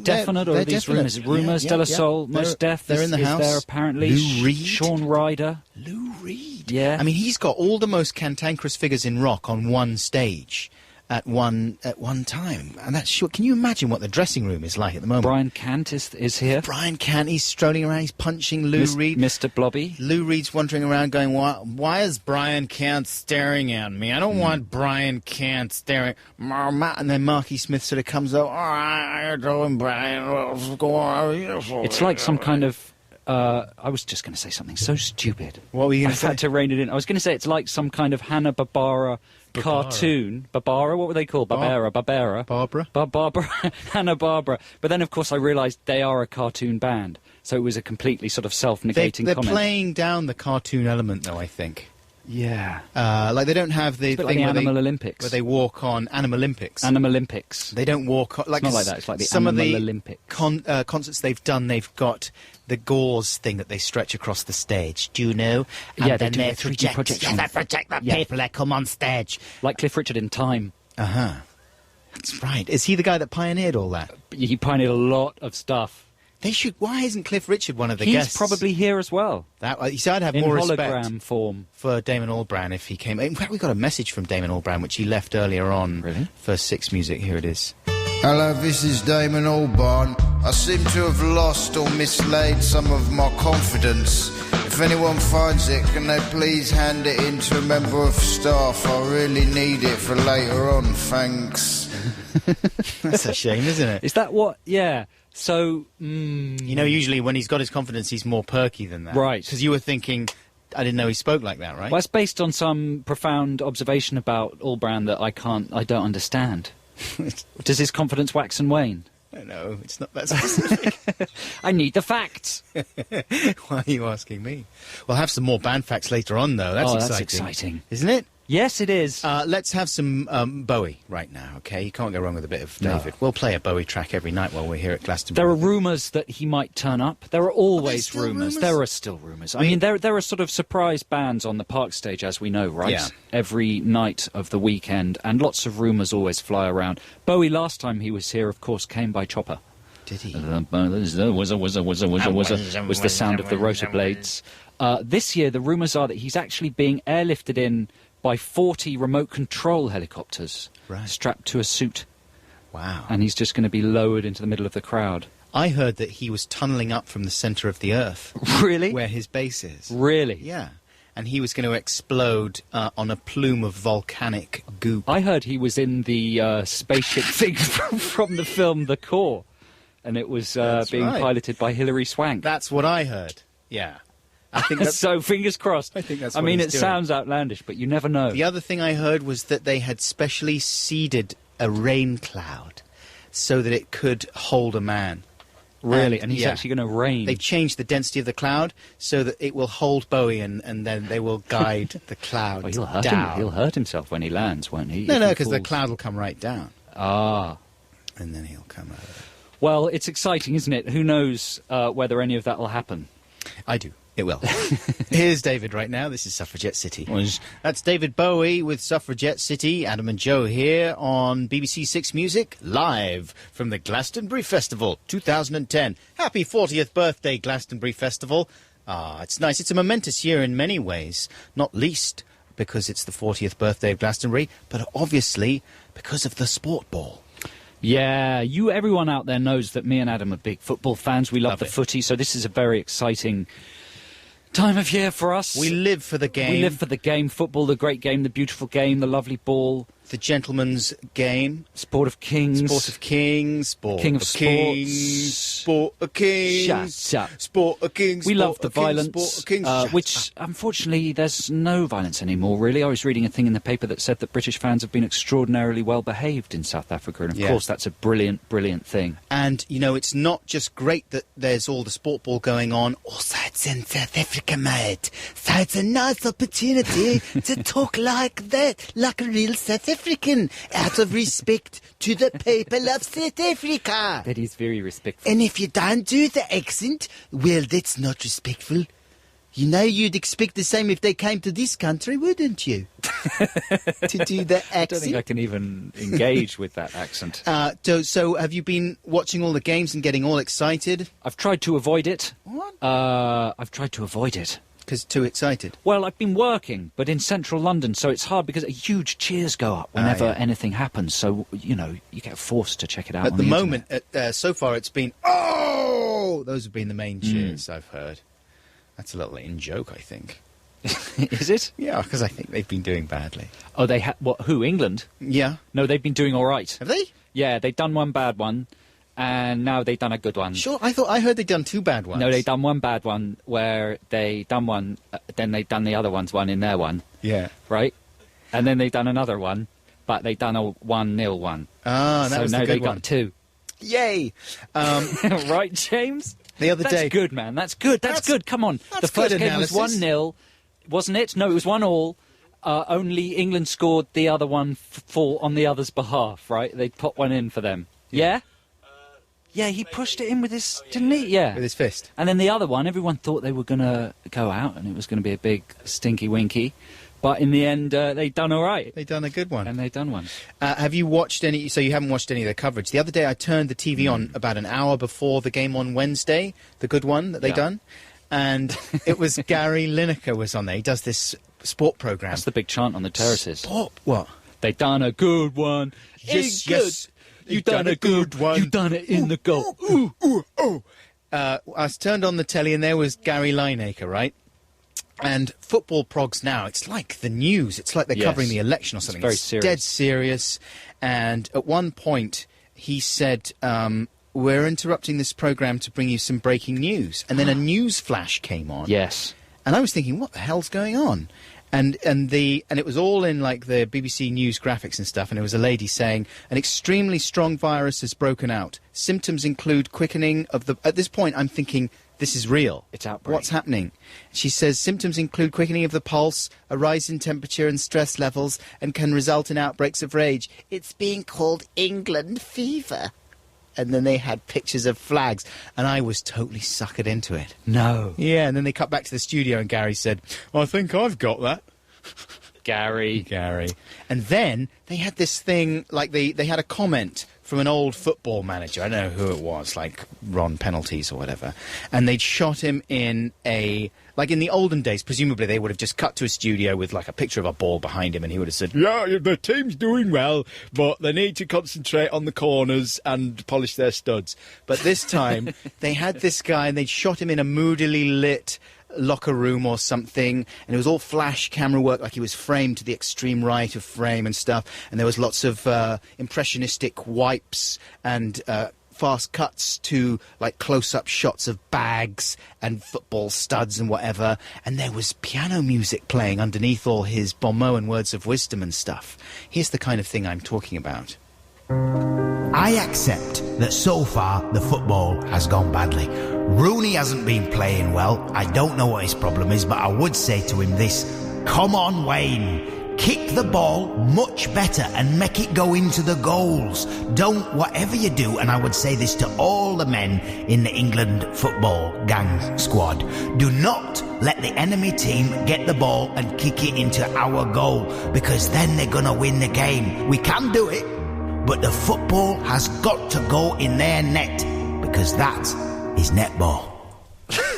Speaker 2: definite, or are these rumours? Is it rumours? De La Soul, Most Def.
Speaker 1: They're in the house.
Speaker 2: There apparently.
Speaker 1: Lou Reed.
Speaker 2: Sean Ryder.
Speaker 1: Lou Reed.
Speaker 2: Yeah.
Speaker 1: I mean, he's got all the most cantankerous figures in rock on one stage at one time, and that's sure. Can you imagine what the dressing room is like at the moment?
Speaker 2: Brian Cant is here.
Speaker 1: Brian Cant, he's strolling around. He's punching Lou Reed.
Speaker 2: Mr. Blobby.
Speaker 1: Lou Reed's wandering around going, why is Brian Cant staring at me? I don't want Brian Cant staring. And then Marky Smith sort of comes up. How you doing, Brian? What's going on?
Speaker 2: It's like some kind of... I was just going to say something so stupid.
Speaker 1: What were you going to say?
Speaker 2: I had to rein it in. I was going to say it's like some kind of Hanna-Barbera cartoon. Barbara? What were they called? Barbara? Barbara. Hanna-Barbera. But then, of course, I realised they are a cartoon band. So it was a completely sort of self-negating
Speaker 1: They're
Speaker 2: comment.
Speaker 1: playing down the cartoon element, though, I think.
Speaker 2: Yeah.
Speaker 1: Like they don't have the thing
Speaker 2: like the
Speaker 1: where
Speaker 2: Animal Olympics.
Speaker 1: where they walk on Animal Olympics.
Speaker 2: Animal Olympics.
Speaker 1: They don't walk on...
Speaker 2: It's not like that. It's like the
Speaker 1: some
Speaker 2: Animal
Speaker 1: of the
Speaker 2: Olympics.
Speaker 1: Concerts they've done, they've got the gauze thing that they stretch across the stage. Do you know?
Speaker 2: Yeah,
Speaker 1: and
Speaker 2: they
Speaker 1: then
Speaker 2: do
Speaker 1: they
Speaker 2: a 3D projection.
Speaker 1: Yeah, they project the people that come on stage.
Speaker 2: Like Cliff Richard in Time.
Speaker 1: Uh-huh. That's right. Is he the guy that pioneered all that?
Speaker 2: He pioneered a lot of stuff.
Speaker 1: They should... Why isn't Cliff Richard one of the
Speaker 2: He's
Speaker 1: guests?
Speaker 2: probably here as well.
Speaker 1: You see, I'd have
Speaker 2: In
Speaker 1: more
Speaker 2: hologram
Speaker 1: respect
Speaker 2: form.
Speaker 1: for Damon Albarn if he came. In fact, we got a message from Damon Albarn, which he left earlier on.
Speaker 2: Really?
Speaker 1: For Six Music. Here it is.
Speaker 4: Hello, this is Damon Albarn. I seem to have lost or mislaid some of my confidence. If anyone finds it, can they please hand it in to a member of staff? I really need it for later on, thanks.
Speaker 1: That's a shame, isn't it?
Speaker 2: Is that what... Yeah. So...
Speaker 1: You know, usually when he's got his confidence, he's more perky than that.
Speaker 2: Right.
Speaker 1: Because you were thinking, I didn't know he spoke like that, right?
Speaker 2: Well, it's based on some profound observation about Albarn that I don't understand. Does his confidence wax and wane?
Speaker 1: No, it's not that specific.
Speaker 2: I need the facts.
Speaker 1: Why are you asking me? We'll have some more band facts later on, though. That's exciting.
Speaker 2: That's exciting.
Speaker 1: Isn't it?
Speaker 2: Yes, it is.
Speaker 1: Let's have some Bowie right now, okay? You can't go wrong with a bit of David. We'll play a Bowie track every night while we're here at Glastonbury.
Speaker 2: There are rumours that he might turn up. There are always
Speaker 1: still
Speaker 2: rumours.
Speaker 1: rumours?
Speaker 2: There are still rumours. I mean, there are sort of surprise bands on the Park stage, as we know, right?
Speaker 1: Yeah.
Speaker 2: Every night of the weekend, and lots of rumours always fly around. Bowie, last time he was here, of course, came by chopper.
Speaker 1: Did he?
Speaker 2: Was the sound of the rotor blades. This year, the rumours are that he's actually being airlifted in by 40 remote control helicopters strapped to a suit.
Speaker 1: Wow.
Speaker 2: And he's just going to be lowered into the middle of the crowd.
Speaker 1: I heard that he was tunnelling up from the centre of the Earth.
Speaker 2: Really?
Speaker 1: Where his base is.
Speaker 2: Really?
Speaker 1: Yeah. And he was going to explode on a plume of volcanic goop.
Speaker 2: I heard he was in the spaceship thing from the film The Core. And it was being piloted by Hilary Swank.
Speaker 1: That's what I heard. Yeah. I think that's...
Speaker 2: So, fingers crossed.
Speaker 1: I think that's
Speaker 2: I
Speaker 1: what
Speaker 2: mean,
Speaker 1: he's
Speaker 2: it
Speaker 1: doing.
Speaker 2: sounds outlandish, but you never know.
Speaker 1: The other thing I heard was that they had specially seeded a rain cloud so that it could hold a man.
Speaker 2: Really? And he's actually going to rain?
Speaker 1: They've changed the density of the cloud so that it will hold Bowie and then they will guide the cloud down.
Speaker 2: He'll hurt himself when he lands, won't he?
Speaker 1: No, because the cloud will come right down.
Speaker 2: Ah.
Speaker 1: And then he'll come over.
Speaker 2: Well, it's exciting, isn't it? Who knows whether any of that will happen?
Speaker 1: I do. It will. Here's David right now. This is Suffragette City. That's David Bowie with Suffragette City. Adam and Joe here on BBC Six Music, live from the Glastonbury Festival 2010. Happy 40th birthday, Glastonbury Festival. It's nice. It's a momentous year in many ways, not least because it's the 40th birthday of Glastonbury, but obviously because of the sport ball.
Speaker 2: Yeah, everyone out there knows that me and Adam are big football fans. We love the footy, so this is a very exciting time of year for us.
Speaker 1: We live for the game.
Speaker 2: We live for the game. Football, the great game, the beautiful game, the lovely ball.
Speaker 1: The gentleman's game.
Speaker 2: Sport of kings.
Speaker 1: Sport of kings. Sport
Speaker 2: King of
Speaker 1: kings. Sport of kings.
Speaker 2: Shut up.
Speaker 1: Sport of kings.
Speaker 2: We love the
Speaker 1: Sport of
Speaker 2: violence,
Speaker 1: Sport of kings.
Speaker 2: which, unfortunately, there's no violence anymore, really. I was reading a thing in the paper that said that British fans have been extraordinarily well behaved in South Africa, and of course that's a brilliant, brilliant thing.
Speaker 1: And, it's not just great that there's all the sport ball going on, also it's in South Africa, mate. So it's a nice opportunity to talk like that, like a real South African, out of respect to the people of South Africa.
Speaker 2: That is very respectful.
Speaker 1: And if you don't do the accent, well, that's not respectful. You'd expect the same if they came to this country, wouldn't you? To do the accent.
Speaker 2: I don't think I can even engage with that accent.
Speaker 1: So have you been watching all the games and getting all excited?
Speaker 2: I've tried to avoid it.
Speaker 1: What?
Speaker 2: I've tried to avoid it.
Speaker 1: Because too excited?
Speaker 2: Well, I've been working, but in central London, so it's hard because huge cheers go up whenever anything happens. So, you get forced to check it out
Speaker 1: At
Speaker 2: on
Speaker 1: the
Speaker 2: the
Speaker 1: moment,
Speaker 2: internet.
Speaker 1: so far it's been, oh! Those have been the main cheers I've heard. That's a little in-joke, I think.
Speaker 2: Is it?
Speaker 1: Yeah, because I think they've been doing badly.
Speaker 2: Oh, they who, England?
Speaker 1: Yeah.
Speaker 2: No, they've been doing all right.
Speaker 1: Have they?
Speaker 2: Yeah, they've done one bad one, and now they've done a good one.
Speaker 1: Sure, I heard they'd done two bad ones.
Speaker 2: No, they've done one bad one where they done one, then they've done the other one's one in their one.
Speaker 1: Yeah.
Speaker 2: Right? And then they've done another one, but they've done a 1-0 one.
Speaker 1: Ah, that was the good one.
Speaker 2: So now they got two.
Speaker 1: Yay!
Speaker 2: Right, James?
Speaker 1: The other day...
Speaker 2: That's good, man. That's good. That's good. Come on.
Speaker 1: That's
Speaker 2: the first
Speaker 1: good
Speaker 2: game was
Speaker 1: analysis.
Speaker 2: 1-0, wasn't it? No, it was 1-1. Only England scored the other one on the other's behalf, right? They put one in for them. Yeah? Yeah, he pushed it in with his... Didn't he? Yeah.
Speaker 1: With his fist.
Speaker 2: And then the other one, everyone thought they were going to go out and it was going to be a big stinky winky. But in the end, they done all right.
Speaker 1: They done a good one.
Speaker 2: And they done one.
Speaker 1: Have you watched any... So you haven't watched any of the coverage. The other day I turned the TV on about an hour before the game on Wednesday, the good one that they done. And it was Gary Lineker was on there. He does this sport programme.
Speaker 2: That's the big chant on the terraces.
Speaker 1: Sport... What?
Speaker 2: They done a good one.
Speaker 1: Yes,
Speaker 2: England.
Speaker 1: yes.
Speaker 2: You done a good one. You done it in the goal.
Speaker 1: I turned on the telly and there was Gary Lineker, right? And football progs now, it's like the news. It's like they're covering the election or something.
Speaker 2: It's very serious.
Speaker 1: Dead serious. And at one point, he said, we're interrupting this programme to bring you some breaking news. And then a news flash came on.
Speaker 2: Yes.
Speaker 1: And I was thinking, what the hell's going on? And it was all in like the BBC News graphics and stuff, and it was a lady saying an extremely strong virus has broken out. Symptoms include quickening of the... At this point, I'm thinking, this is real.
Speaker 2: It's outbreak.
Speaker 1: What's happening? She says symptoms include quickening of the pulse, a rise in temperature and stress levels, and can result in outbreaks of rage. It's being called England fever. And then they had pictures of flags, and I was totally suckered into it.
Speaker 2: No.
Speaker 1: Yeah, and then they cut back to the studio, and Gary said, I think I've got that.
Speaker 2: Gary.
Speaker 1: And then they had this thing, like they had a comment from an old football manager. I don't know who it was, like Ron Penalties or whatever. And they'd shot him in a... Like in the olden days, presumably they would have just cut to a studio with like a picture of a ball behind him and he would have said, yeah, the team's doing well, but they need to concentrate on the corners and polish their studs. But this time, they had this guy and they'd shot him in a moodily lit locker room or something, and it was all flash camera work, like he was framed to the extreme right of frame and stuff, and there was lots of impressionistic wipes and fast cuts to like close-up shots of bags and football studs and whatever, and there was piano music playing underneath all his bon mot and words of wisdom and stuff. Here's the kind of thing I'm talking about.
Speaker 3: I accept that so far the football has gone badly. Rooney hasn't been playing well. I don't know what his problem is, but I would say to him this: come on, Wayne. Kick the ball much better and make it go into the goals. Don't, whatever you do, and I would say this to all the men in the England football gang squad, do not let the enemy team get the ball and kick it into our goal, because then they're going to win the game. We can do it, but the football has got to go in their net, because that is netball.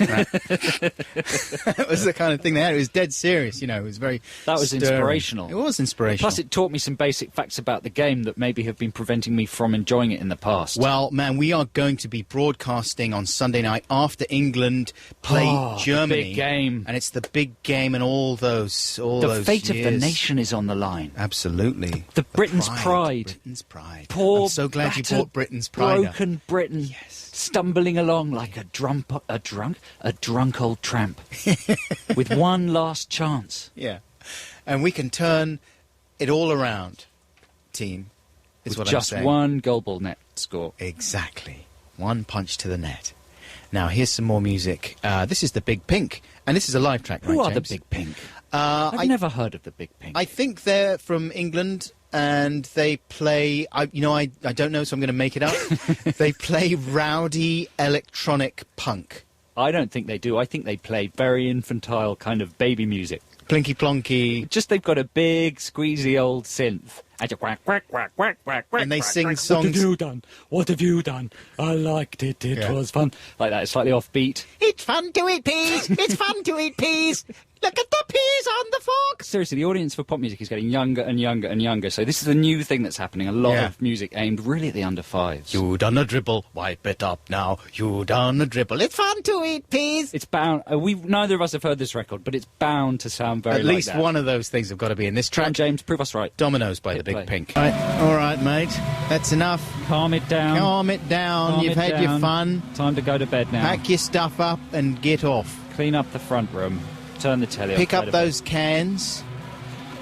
Speaker 1: Right. That was the kind of thing they had. It was dead serious, you know. It was very
Speaker 2: That was
Speaker 1: stirring.
Speaker 2: inspirational.
Speaker 1: It was inspirational.
Speaker 2: Plus, it taught me some basic facts about the game that maybe have been preventing me from enjoying it in the past.
Speaker 1: Well, man, we are going to be broadcasting on Sunday night after England play Germany.
Speaker 2: The big game.
Speaker 1: And it's the big game and all those
Speaker 2: The fate
Speaker 1: years.
Speaker 2: of the nation is on the line.
Speaker 1: Absolutely.
Speaker 2: The Britain's pride.
Speaker 1: Britain's pride.
Speaker 2: Poor,
Speaker 1: I'm so glad you
Speaker 2: battered,
Speaker 1: brought Britain's pride up.
Speaker 2: broken Britain.
Speaker 1: Yes.
Speaker 2: Stumbling along like a drunk old tramp with one last chance.
Speaker 1: Yeah. And we can turn it all around, team, is
Speaker 2: With
Speaker 1: what
Speaker 2: just
Speaker 1: I'm saying.
Speaker 2: one goal ball net score.
Speaker 1: Exactly. One punch to the net. Now, here's some more music. This is the Big Pink, and this is a live track, right,
Speaker 2: Who are the
Speaker 1: James?
Speaker 2: Big Pink?
Speaker 1: I
Speaker 2: I've never heard of the Big Pink.
Speaker 1: I think they're from England, and they play... I don't know, so I'm going to make it up. They play rowdy electronic punk.
Speaker 2: I don't think they do. I think they play very infantile kind of baby music.
Speaker 1: Plinky plonky.
Speaker 2: Just they've got a big, squeezy old synth. And just quack, quack, quack, quack, quack, quack,
Speaker 1: And they
Speaker 2: quack,
Speaker 1: sing
Speaker 2: quack.
Speaker 1: songs-
Speaker 2: What have you done? What have you done? I liked it. It
Speaker 1: Yeah.
Speaker 2: was fun. Like that, slightly offbeat.
Speaker 1: It's fun to eat peas. It's fun to eat peas. Look at the peas on the fork.
Speaker 2: Seriously, the audience for pop music is getting younger and younger and younger. So this is a new thing that's happening. A lot
Speaker 1: Yeah.
Speaker 2: of music aimed really at the under fives.
Speaker 1: You done a dribble. Wipe it up now. You done a dribble. It's fun to eat peas.
Speaker 2: It's bound. Neither of us have heard this record, but it's bound to sound very
Speaker 1: At
Speaker 2: like
Speaker 1: least
Speaker 2: that.
Speaker 1: one of those things have got to be in this
Speaker 2: Come on,
Speaker 1: track.
Speaker 2: James, prove us right.
Speaker 1: Dominoes by the Big
Speaker 2: play.
Speaker 1: Pink. All right, mate. That's enough.
Speaker 2: Calm it down.
Speaker 1: Calm it down.
Speaker 2: Calm
Speaker 1: You've
Speaker 2: it
Speaker 1: had your
Speaker 2: down.
Speaker 1: fun.
Speaker 2: Time to go to bed now.
Speaker 1: Pack your stuff up and get off.
Speaker 2: Clean up the front room. Turn the telly off.
Speaker 1: Pick
Speaker 2: go
Speaker 1: up
Speaker 2: to bed.
Speaker 1: those cans.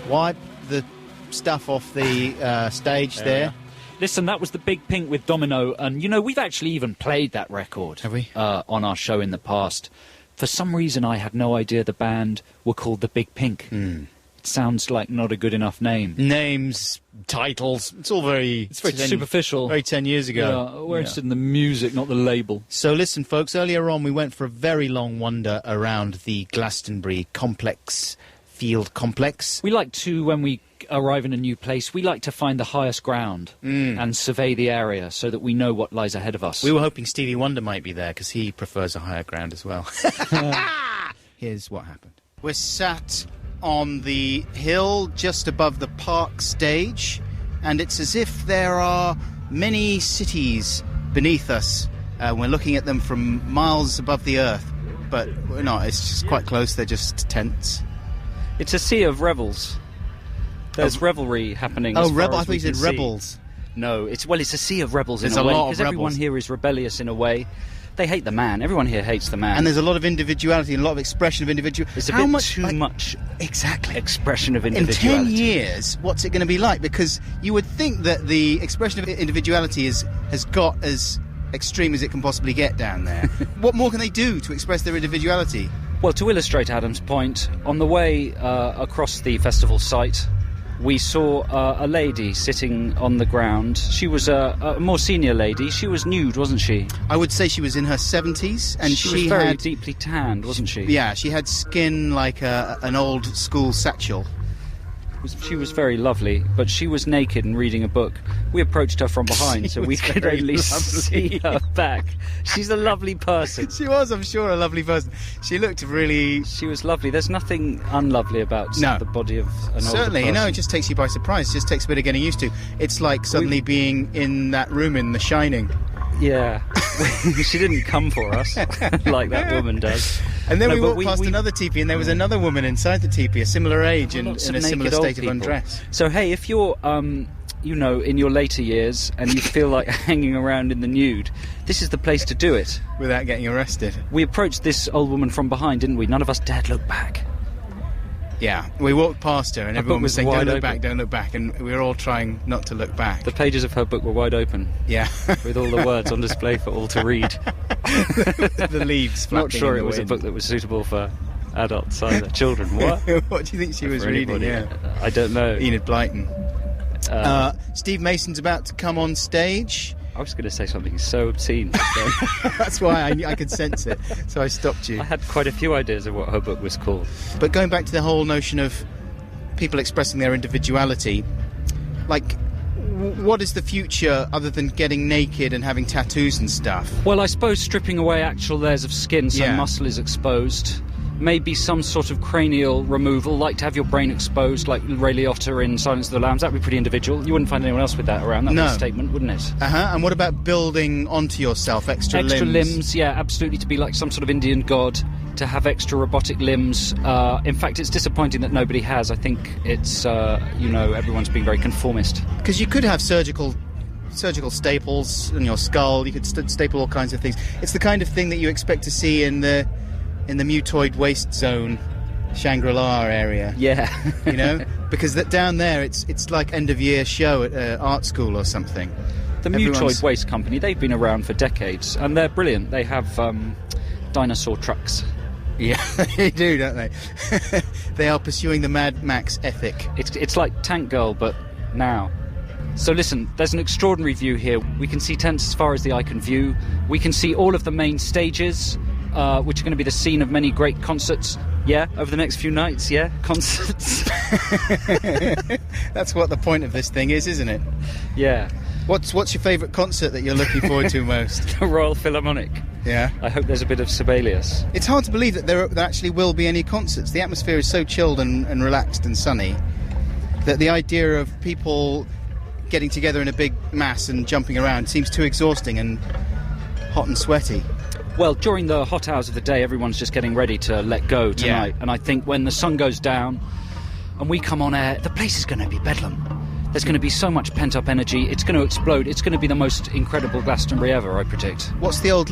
Speaker 1: Wipe the stuff off the stage
Speaker 2: There
Speaker 1: there.
Speaker 2: we are. Listen, that was the Big Pink with Domino, and we've actually even played that record.
Speaker 1: Have we?
Speaker 2: On our show in the past. For some reason, I had no idea the band were called the Big Pink. It sounds like not a good enough name.
Speaker 1: Names, titles. It's all very...
Speaker 2: It's very superficial.
Speaker 1: Very 10 years ago.
Speaker 2: Yeah, we're interested in the music, not the label.
Speaker 1: So listen, folks, earlier on we went for a very long wander around the Glastonbury field complex.
Speaker 2: We like to, when we arrive in a new place, we like to find the highest ground and survey the area so that we know what lies ahead of us.
Speaker 1: We were hoping Stevie Wonder might be there because he prefers a higher ground as well. Here's what happened. We're sat on the hill just above the park stage, and it's as if there are many cities beneath us. We're looking at them from miles above the earth, but we're not. It's just quite close. They're just tents.
Speaker 2: It's a sea of revels. There's revelry happening.
Speaker 1: Oh,
Speaker 2: as far
Speaker 1: rebel!
Speaker 2: as
Speaker 1: I thought
Speaker 2: we
Speaker 1: you said
Speaker 2: can see.
Speaker 1: rebels.
Speaker 2: No, it's a sea of rebels
Speaker 1: There's
Speaker 2: in
Speaker 1: a
Speaker 2: a way,
Speaker 1: lot of
Speaker 2: because everyone
Speaker 1: rebels.
Speaker 2: here is rebellious in a way. They hate the man. Everyone here hates the man.
Speaker 1: And there's a lot of individuality and a lot of expression of individuality.
Speaker 2: it's a bit too much
Speaker 1: Exactly.
Speaker 2: expression of
Speaker 1: In
Speaker 2: individuality.
Speaker 1: 10 years, what's it going to be like? Because you would think that the expression of individuality has got as extreme as it can possibly get down there. What more can they do to express their individuality?
Speaker 2: Well, to illustrate Adam's point, on the way across the festival site, we saw a lady sitting on the ground. She was a more senior lady. She was nude, wasn't she?
Speaker 1: I would say she was in her 70s, and
Speaker 2: she was very
Speaker 1: had
Speaker 2: deeply tanned, wasn't she?
Speaker 1: Yeah, she had skin like an old school satchel.
Speaker 2: She was very lovely, but she was naked and reading a book. We approached her from behind so we
Speaker 1: was
Speaker 2: could
Speaker 1: very
Speaker 2: only
Speaker 1: lovely.
Speaker 2: see her back. She's a lovely person.
Speaker 1: She was, I'm sure, a lovely person. She looked really...
Speaker 2: She was lovely. There's nothing unlovely about
Speaker 1: No.
Speaker 2: the body of an
Speaker 1: Certainly,
Speaker 2: older person.
Speaker 1: it just takes you by surprise. It just takes a bit of getting used to. It's like suddenly being in that room in The Shining.
Speaker 2: Yeah. She didn't come for us like that woman does.
Speaker 1: And then
Speaker 2: No,
Speaker 1: we
Speaker 2: but
Speaker 1: walked past another teepee, and there was another woman inside the teepee, a similar age and
Speaker 2: Lots
Speaker 1: in
Speaker 2: of
Speaker 1: a similar
Speaker 2: naked old
Speaker 1: state of
Speaker 2: people.
Speaker 1: undress.
Speaker 2: So, hey, if you're, in your later years and you feel like hanging around in the nude, this is the place to do it.
Speaker 1: Without getting arrested.
Speaker 2: We approached this old woman from behind, didn't we? None of us dared look back.
Speaker 1: Yeah, we walked past her, and
Speaker 2: Her
Speaker 1: everyone
Speaker 2: book
Speaker 1: was
Speaker 2: was
Speaker 1: saying,
Speaker 2: wide
Speaker 1: don't look back, and we were all trying not to look back.
Speaker 2: The pages of her book were wide open,
Speaker 1: Yeah.
Speaker 2: with all the words on display for all to read.
Speaker 1: The leaves flapping
Speaker 2: Not sure
Speaker 1: in
Speaker 2: it
Speaker 1: the
Speaker 2: was a
Speaker 1: wind.
Speaker 2: book that was suitable for adults either. Children, what?
Speaker 1: What do you think she was
Speaker 2: For
Speaker 1: reading?
Speaker 2: anybody.
Speaker 1: Yeah.
Speaker 2: I don't know.
Speaker 1: Enid Blyton. Steve Mason's about to come on stage.
Speaker 2: I was going to say something so obscene.
Speaker 1: That's why I could sense it, so I stopped you.
Speaker 2: I had quite a few ideas of what her book was called.
Speaker 1: But going back to the whole notion of people expressing their individuality, like, what is the future other than getting naked and having tattoos and stuff?
Speaker 2: Well, I suppose stripping away actual layers of skin so
Speaker 1: Yeah.
Speaker 2: muscle is exposed. Maybe some sort of cranial removal, like to have your brain exposed, like Ray Liotta in Silence of the Lambs. That'd be pretty individual. You wouldn't find anyone else with that around. That'd be
Speaker 1: No.
Speaker 2: a statement, wouldn't it?
Speaker 1: And what about building onto yourself extra
Speaker 2: limbs, yeah, absolutely. To be like some sort of Indian god, to have extra robotic limbs. In fact, it's disappointing that nobody has. I think it's, everyone's being very conformist.
Speaker 1: Because you could have surgical staples in your skull. You could staple all kinds of things. It's the kind of thing that you expect to see in the mutoid waste zone, Shangri-La area.
Speaker 2: Yeah.
Speaker 1: Because down there it's like end of year show at art school or something.
Speaker 2: The Mutoid Waste Company, they've been around for decades, and they're brilliant. They have dinosaur trucks.
Speaker 1: Yeah, they do, don't they? They are pursuing the Mad Max ethic.
Speaker 2: It's like Tank Girl, but now. So listen, there's an extraordinary view here. We can see tents as far as the eye can view. We can see all of the main stages, which are going to be the scene of many great concerts. Yeah, over the next few nights, yeah, concerts.
Speaker 1: That's what the point of this thing is, isn't it?
Speaker 2: Yeah.
Speaker 1: What's your favourite concert that you're looking forward to most?
Speaker 2: The Royal Philharmonic.
Speaker 1: Yeah.
Speaker 2: I hope there's a bit of Sibelius.
Speaker 1: It's hard to believe that there actually will be any concerts. The atmosphere is so chilled and relaxed and sunny that the idea of people getting together in a big mass and jumping around seems too exhausting and hot and sweaty.
Speaker 2: Well, during the hot hours of the day, everyone's just getting ready to let go tonight.
Speaker 1: Yeah.
Speaker 2: And I think when the sun goes down and we come on air, the place is going to be bedlam. There's going to be so much pent-up energy. It's going to explode. It's going to be the most incredible Glastonbury ever, I predict.
Speaker 1: What's the nude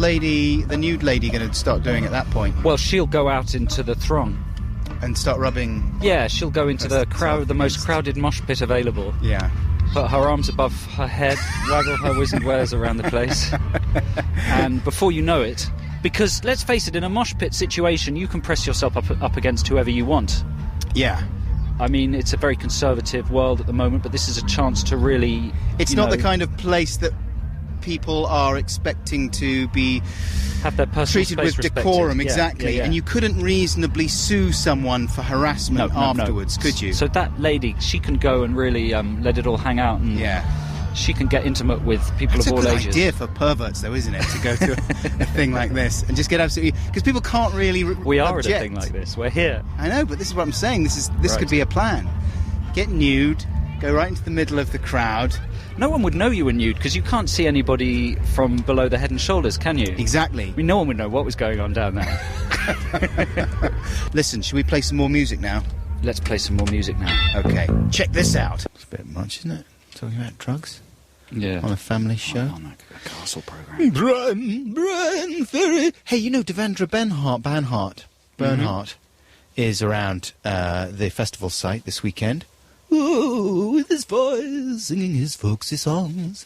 Speaker 1: lady, going to start doing at that point?
Speaker 2: Well, she'll go out into the throng.
Speaker 1: And start rubbing...
Speaker 2: Yeah, she'll go into the most crowded mosh pit available.
Speaker 1: Yeah.
Speaker 2: Put her arms above her head, waggle her wizard wares around the place. And before you know it... Because, let's face it, in a mosh pit situation, you can press yourself up against whoever you want.
Speaker 1: Yeah.
Speaker 2: I mean, it's a very conservative world at the moment, but this is a chance to really...
Speaker 1: It's not the kind of place that people are expecting to be
Speaker 2: have their personal
Speaker 1: treated with
Speaker 2: space
Speaker 1: decorum,
Speaker 2: respected.
Speaker 1: exactly.
Speaker 2: Yeah.
Speaker 1: And you couldn't reasonably sue someone for harassment afterwards, could you?
Speaker 2: So that lady, she can go and really let it all hang out, and she can get intimate with people of all ages.
Speaker 1: It's a good idea for perverts, though, isn't it, to go to a thing like this and just get absolutely... Because people can't really
Speaker 2: We are
Speaker 1: object.
Speaker 2: at a thing like this. We're here.
Speaker 1: I know, but this is what I'm saying. This could be a plan. Get nude, go right into the middle of the crowd.
Speaker 2: No one would know you were nude because you can't see anybody from below the head and shoulders, can you?
Speaker 1: Exactly.
Speaker 2: I mean, no one would know what was going on down there.
Speaker 1: Listen, should we play some more music now?
Speaker 2: Let's play some more music now.
Speaker 1: Okay. Check this out. It's a bit much, isn't it? Talking about drugs?
Speaker 2: Yeah.
Speaker 1: On a family show.
Speaker 2: On a castle programme.
Speaker 1: Brian Ferry. Hey, you know Devendra Bernhardt is around the festival site this weekend. Ooh, with his voice, singing his folksy songs.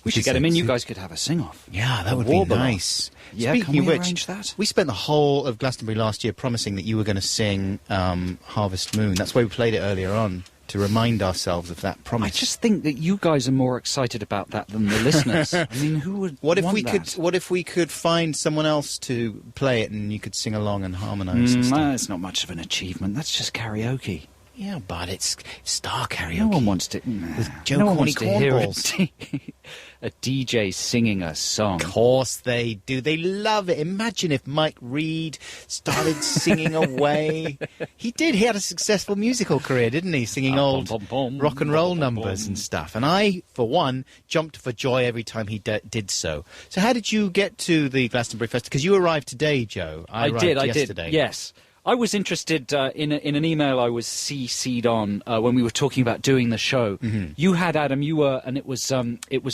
Speaker 2: We should get him in. You guys could have a sing-off.
Speaker 1: Yeah, that would be nice.
Speaker 2: Yeah,
Speaker 1: Speaking
Speaker 2: can
Speaker 1: of
Speaker 2: we
Speaker 1: which,
Speaker 2: arrange that?
Speaker 1: we spent the whole of Glastonbury last year promising that you were going to sing Harvest Moon. That's why we played it earlier on, to remind ourselves of that promise.
Speaker 2: I just think that you guys are more excited about that than the listeners. I mean, who would
Speaker 1: What if
Speaker 2: want
Speaker 1: we could find someone else to play it and you could sing along and harmonise and stuff?
Speaker 2: That's not much of an achievement. That's just karaoke.
Speaker 1: Yeah, but it's star karaoke.
Speaker 2: No one wants to...
Speaker 1: With Joe
Speaker 2: no one
Speaker 1: Corny
Speaker 2: wants to hear
Speaker 1: Cornballs.
Speaker 2: a DJ singing a song.
Speaker 1: Of course they do. They love it. Imagine if Mike Reed started singing away. He did. He had a successful musical career, didn't he? Singing old rock and roll numbers and stuff. And I, for one, jumped for joy every time he did so. So how did you get to the Glastonbury Festival? Because you arrived today, Joe. I arrived yesterday.
Speaker 2: Yes. I was interested in an email I was CC'd on when we were talking about doing the show. Mm-hmm. You had, Adam, and it was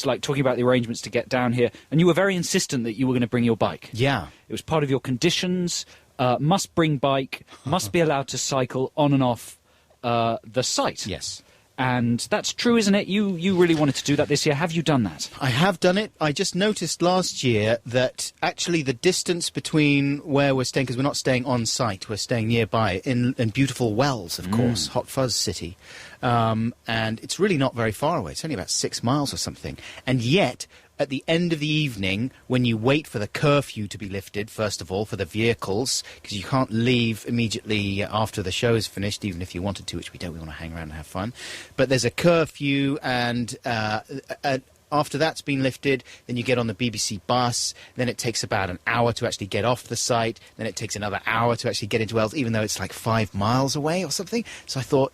Speaker 2: like talking about the arrangements to get down here, and you were very insistent that you were going to bring your bike.
Speaker 1: Yeah.
Speaker 2: It was part of your conditions, must bring bike, must be allowed to cycle on and off the site.
Speaker 1: Yes.
Speaker 2: And that's true, isn't it? You really wanted to do that this year. Have you done that?
Speaker 1: I have done it. I just noticed last year that actually the distance between where we're staying, because we're not staying on site, we're staying nearby in beautiful Wells, of course, Hot Fuzz City. And it's really not very far away. It's only about 6 miles or something. And yet, at the end of the evening, when you wait for the curfew to be lifted, first of all, for the vehicles, because you can't leave immediately after the show is finished, even if you wanted to, which we don't. We want to hang around and have fun. But there's a curfew, and after that's been lifted, then you get on the BBC bus. Then it takes about an hour to actually get off the site. Then it takes another hour to actually get into Wales, even though it's like 5 miles away or something. So I thought,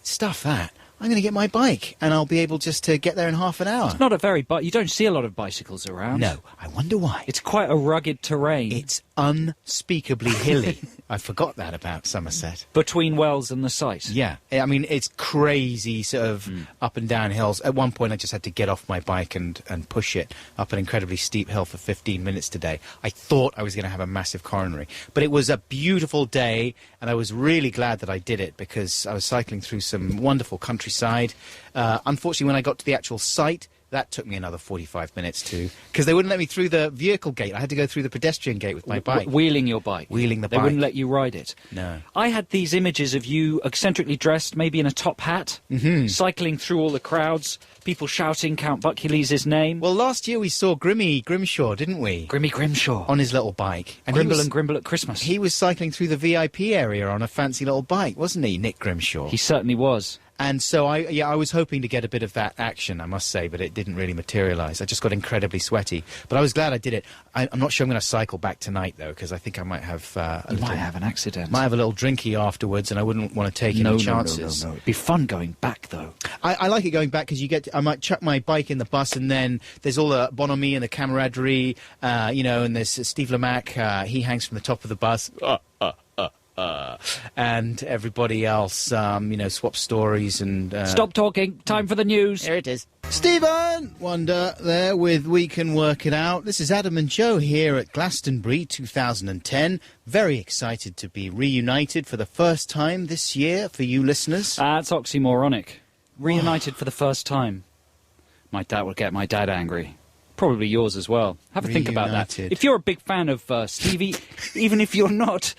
Speaker 1: stuff that. I'm going to get my bike, and I'll be able just to get there in half an hour.
Speaker 2: It's not a very... you don't see a lot of bicycles around.
Speaker 1: No. I wonder why.
Speaker 2: It's quite a rugged terrain.
Speaker 1: It's unspeakably hilly. I forgot that about Somerset.
Speaker 2: Between Wells and the site.
Speaker 1: Yeah. I mean, it's crazy sort of up and down hills. At one point, I just had to get off my bike and push it up an incredibly steep hill for 15 minutes today. I thought I was going to have a massive coronary. But it was a beautiful day, and I was really glad that I did it, because I was cycling through some wonderful countryside. Unfortunately, when I got to the actual site, that took me another 45 minutes too, because they wouldn't let me through the vehicle gate. I had to go through the pedestrian gate with my bike.
Speaker 2: Wheeling your bike.
Speaker 1: Wheeling the bike.
Speaker 2: They wouldn't let you ride it.
Speaker 1: No.
Speaker 2: I had these images of you eccentrically dressed, maybe in a top hat, cycling through all the crowds, people shouting Count Buckuley's name.
Speaker 1: Well, last year we saw Grimmy Grimshaw, didn't we?
Speaker 2: Grimmy Grimshaw.
Speaker 1: On his little bike. And
Speaker 2: Grimble and Grimble at Christmas.
Speaker 1: He was cycling through the VIP area on a fancy little bike, wasn't he, Nick Grimshaw?
Speaker 2: He certainly was.
Speaker 1: And so I was hoping to get a bit of that action, I must say, but it didn't really materialise. I just got incredibly sweaty. But I was glad I did it. I'm not sure I'm going to cycle back tonight, though, because I think I might have...
Speaker 2: You might have an accident.
Speaker 1: Might have a little drinky afterwards, and I wouldn't want to take any chances.
Speaker 2: No. It'd be fun going back, though.
Speaker 1: I like it going back, because I might chuck my bike in the bus, and then there's all the bonhomie and the camaraderie, and there's Steve Lamack. He hangs from the top of the bus. And everybody else, swap stories and...
Speaker 2: Stop talking. Time for the news.
Speaker 1: Here it is. Stephen Wonder there with We Can Work It Out. This is Adam and Joe here at Glastonbury 2010. Very excited to be reunited for the first time this year for you listeners.
Speaker 2: That's oxymoronic. Reunited for the first time. My dad will get my dad angry. Probably yours as well. Have a think about that. If you're a big fan of Stevie, even if you're not...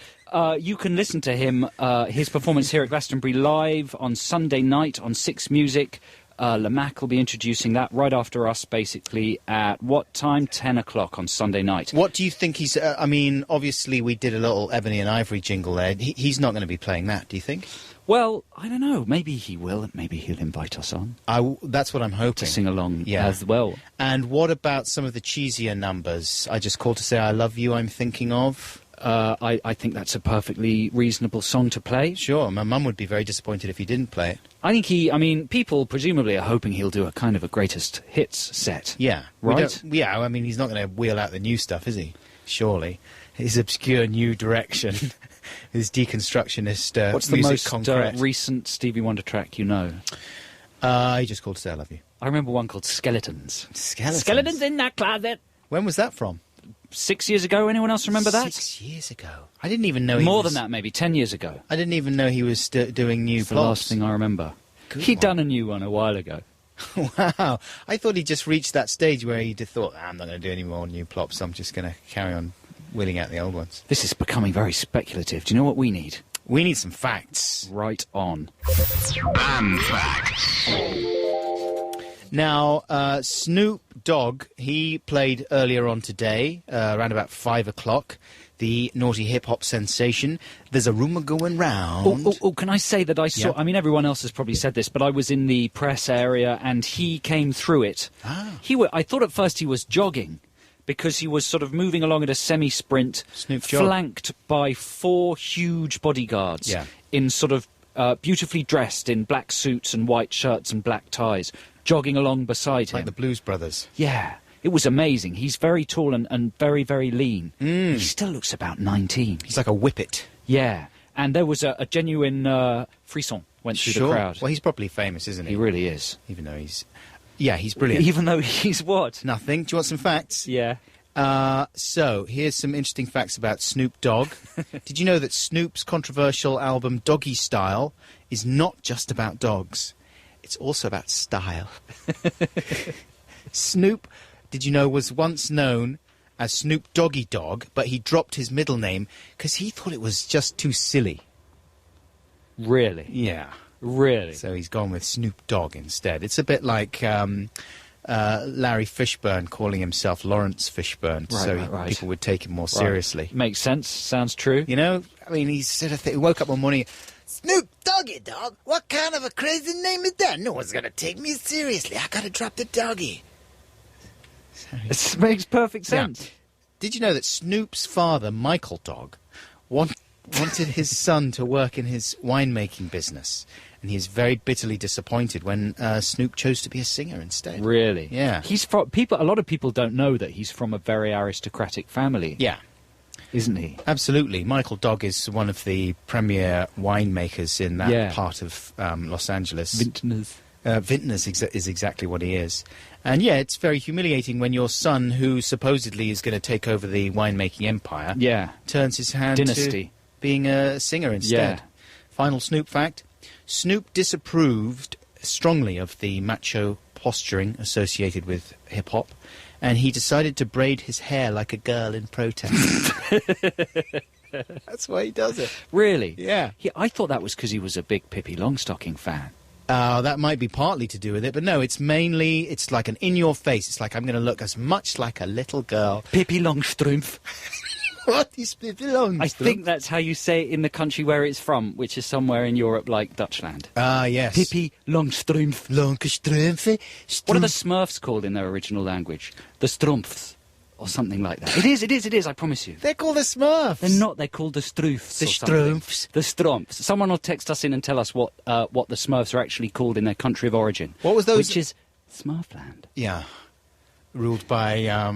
Speaker 2: you can listen to him, his performance here at Glastonbury live on Sunday night on Six Music. Lamack will be introducing that right after us, basically, at what time? 10 o'clock on Sunday night.
Speaker 1: What do you think he's... obviously we did a little Ebony and Ivory jingle there. He's not going to be playing that, do you think?
Speaker 2: Well, I don't know. Maybe he will. Maybe he'll invite us on.
Speaker 1: That's what I'm hoping.
Speaker 2: To sing along as well.
Speaker 1: And what about some of the cheesier numbers? I Just Called to Say I Love You, I'm thinking of...
Speaker 2: I think that's a perfectly reasonable song to play.
Speaker 1: Sure, my mum would be very disappointed if he didn't play it.
Speaker 2: I think people presumably are hoping he'll do a kind of a greatest hits set.
Speaker 1: Yeah.
Speaker 2: Right?
Speaker 1: He's not going to wheel out the new stuff, is he? Surely. His obscure new direction. His deconstructionist
Speaker 2: What's the
Speaker 1: music
Speaker 2: most recent Stevie Wonder track you know?
Speaker 1: He Just Called to Say I Love You.
Speaker 2: I remember one called Skeletons.
Speaker 1: Skeletons
Speaker 2: in that closet.
Speaker 1: When was that from?
Speaker 2: 6 years ago. Anyone else remember that?
Speaker 1: 6 years ago. I didn't even know
Speaker 2: More than that, maybe 10 years ago.
Speaker 1: I didn't even know he was doing new
Speaker 2: That's
Speaker 1: plops.
Speaker 2: the last thing I remember. He'd done a new one a while ago.
Speaker 1: Wow. I thought he'd just reached that stage where he'd thought, I'm not going to do any more new plops. I'm just going to carry on wheeling out the old ones.
Speaker 2: This is becoming very speculative. Do you know what we need?
Speaker 1: We need some facts.
Speaker 2: Right on.
Speaker 3: Bam facts.
Speaker 1: Now, Snoop Dogg, he played earlier on today, around about 5 o'clock, the naughty hip-hop sensation. There's a rumour going round.
Speaker 2: Oh, can I say that I saw... Yeah. I mean, everyone else has probably said this, but I was in the press area and he came through it.
Speaker 1: Ah.
Speaker 2: I thought at first he was jogging because he was sort of moving along at a semi-sprint, flanked by 4 huge bodyguards in sort of beautifully dressed in black suits and white shirts and black ties, jogging along beside him.
Speaker 1: Like the Blues Brothers.
Speaker 2: Yeah. It was amazing. He's very tall and very, very lean. He still looks about 19.
Speaker 1: He's like a whippet.
Speaker 2: Yeah. And there was a genuine frisson went through the crowd.
Speaker 1: Well, he's properly famous, isn't he?
Speaker 2: He really is.
Speaker 1: Even though he's... Yeah, he's brilliant.
Speaker 2: Even though he's what?
Speaker 1: Nothing. Do you want some facts?
Speaker 2: Yeah.
Speaker 1: So, here's some interesting facts about Snoop Dogg. Did you know that Snoop's controversial album Doggy Style is not just about dogs? It's also about style. Snoop, did you know, was once known as Snoop Doggy Dogg, but he dropped his middle name because he thought it was just too silly.
Speaker 2: Really?
Speaker 1: Yeah.
Speaker 2: Really?
Speaker 1: So he's gone with Snoop Dogg instead. It's a bit like Larry Fishburne calling himself Lawrence Fishburne, people would take him more seriously.
Speaker 2: Makes sense. Sounds true.
Speaker 1: You know, I mean, he sort of he woke up one morning, Snoop Doggy Dog? What kind of a crazy name is that? No one's going to take me seriously. I got to drop the doggy.
Speaker 2: It makes perfect sense.
Speaker 1: Yeah. Did you know that Snoop's father, Michael Dogg, wanted his son to work in his winemaking business? And he is very bitterly disappointed when Snoop chose to be a singer instead.
Speaker 2: Really?
Speaker 1: Yeah.
Speaker 2: He's from a lot of people don't know that he's from a very aristocratic family.
Speaker 1: Yeah.
Speaker 2: Isn't he?
Speaker 1: Absolutely. Michael Dogg is one of the premier winemakers in that part of Los Angeles.
Speaker 2: Vintners.
Speaker 1: Vintners is exactly what he is. And yeah, it's very humiliating when your son, who supposedly is going to take over the winemaking empire, turns his hand to being a singer instead. Yeah. Final Snoop fact. Snoop disapproved strongly of the macho posturing associated with hip-hop, and he decided to braid his hair like a girl in protest. That's why he does it.
Speaker 2: Really?
Speaker 1: Yeah.
Speaker 2: I thought that was because he was a big Pippi Longstocking fan.
Speaker 1: That might be partly to do with it, but no, it's like an in-your-face. It's like, I'm going to look as much like a little girl.
Speaker 2: Pippi Longstrumpf.
Speaker 1: What is Pippi Longstrumpf?
Speaker 2: I think that's how you say it in the country where it's from, which is somewhere in Europe like Dutchland.
Speaker 1: Ah, yes.
Speaker 2: Pippi Longstrumpf.
Speaker 1: Longstrumpf.
Speaker 2: What are the Smurfs called in their original language? The Strumpfs. Or something like that. It is, I promise you.
Speaker 1: They're called the Smurfs.
Speaker 2: They're not, they're called the Stroofs.
Speaker 1: The Stroofs.
Speaker 2: The Stromps. Someone will text us in and tell us what the Smurfs are actually called in their country of origin.
Speaker 1: What was those?
Speaker 2: Which is Smurfland.
Speaker 1: Yeah. Ruled by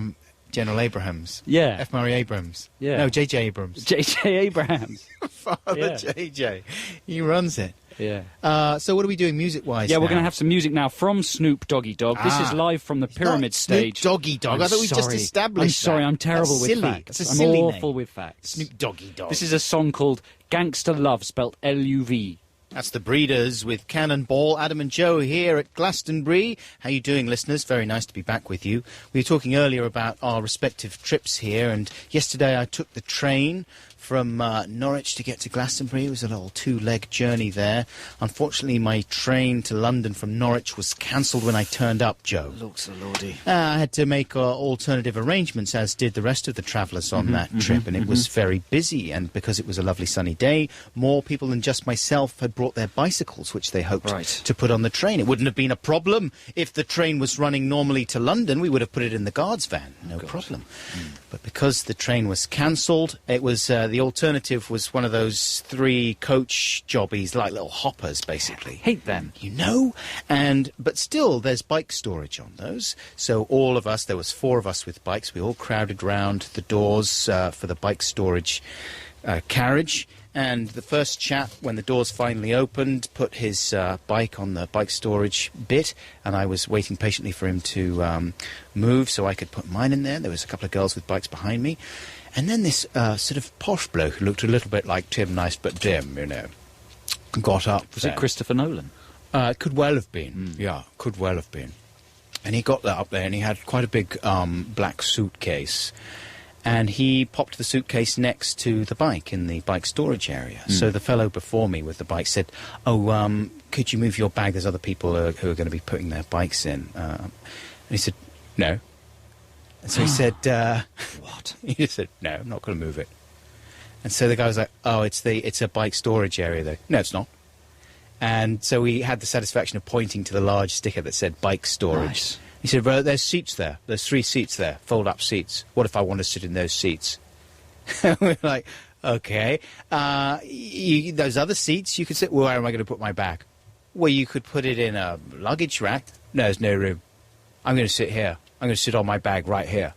Speaker 1: General Abrahams.
Speaker 2: Yeah.
Speaker 1: F. Murray Abrams.
Speaker 2: Yeah.
Speaker 1: No, J.J. Abrams.
Speaker 2: J.J. Abrams.
Speaker 1: Father J.J. He runs it.
Speaker 2: Yeah.
Speaker 1: So what are we doing music-wise
Speaker 2: Yeah,
Speaker 1: now?
Speaker 2: we're going to have some music now from Snoop Doggy Dog. This is live from the Pyramid Stage.
Speaker 1: Snoop Doggy Dog. I thought we just established
Speaker 2: I'm sorry, I'm terrible
Speaker 1: That's
Speaker 2: with
Speaker 1: silly.
Speaker 2: facts.
Speaker 1: It's a
Speaker 2: I'm
Speaker 1: silly
Speaker 2: awful
Speaker 1: name.
Speaker 2: with facts.
Speaker 1: Snoop Doggy Dog.
Speaker 2: This is a song called Gangster Love, spelt L-U-V.
Speaker 1: That's the Breeders with Cannonball. Adam and Joe here at Glastonbury. How you doing, listeners? Very nice to be back with you. We were talking earlier about our respective trips here, and yesterday I took the train from Norwich to get to Glastonbury. It was a little two-leg journey there. Unfortunately, my train to London from Norwich was cancelled when I turned up, Joe.
Speaker 2: Looks a lordy.
Speaker 1: I had to make alternative arrangements, as did the rest of the travellers on that trip, and it was very busy. And because it was a lovely sunny day, more people than just myself had brought their bicycles, which they hoped to put on the train. It wouldn't have been a problem if the train was running normally to London. We would have put it in the guard's van, no problem. But because the train was cancelled, it was the alternative was one of those 3 coach jobbies, like little hoppers, basically.
Speaker 2: Hate them.
Speaker 1: You know? But still, there's bike storage on those. So all of us, there was 4 of us with bikes, we all crowded round the doors for the bike storage carriage. And the first chap, when the doors finally opened, put his bike on the bike storage bit, and I was waiting patiently for him to move so I could put mine in there. There was a couple of girls with bikes behind me. And then this sort of posh bloke who looked a little bit like Tim Nice but dim, you know, got up.
Speaker 2: Was it Christopher Nolan?
Speaker 1: Could well have been. Yeah, could well have been. And he got that up there, and he had quite a big black suitcase. And he popped the suitcase next to the bike in the bike storage area. So the fellow before me with the bike said, "Oh, could you move your bag? There's other people who are going to be putting their bikes in." And he said, "No." And so he said,
Speaker 2: "What?"
Speaker 1: He just said, "No, I'm not going to move it." And so the guy was like, "Oh, it's a bike storage area, though." "No, it's not." And so we had the satisfaction of pointing to the large sticker that said bike storage.
Speaker 2: Nice.
Speaker 1: He said, "Well, there's seats there. There's 3 seats there, fold-up seats. What if I want to sit in those seats?" We're like, "Okay. Those other seats, you could sit. Well, where am I going to put my bag?" "Well, you could put it in a luggage rack." "No, there's no room. I'm going to sit here. I'm going to sit on my bag right here.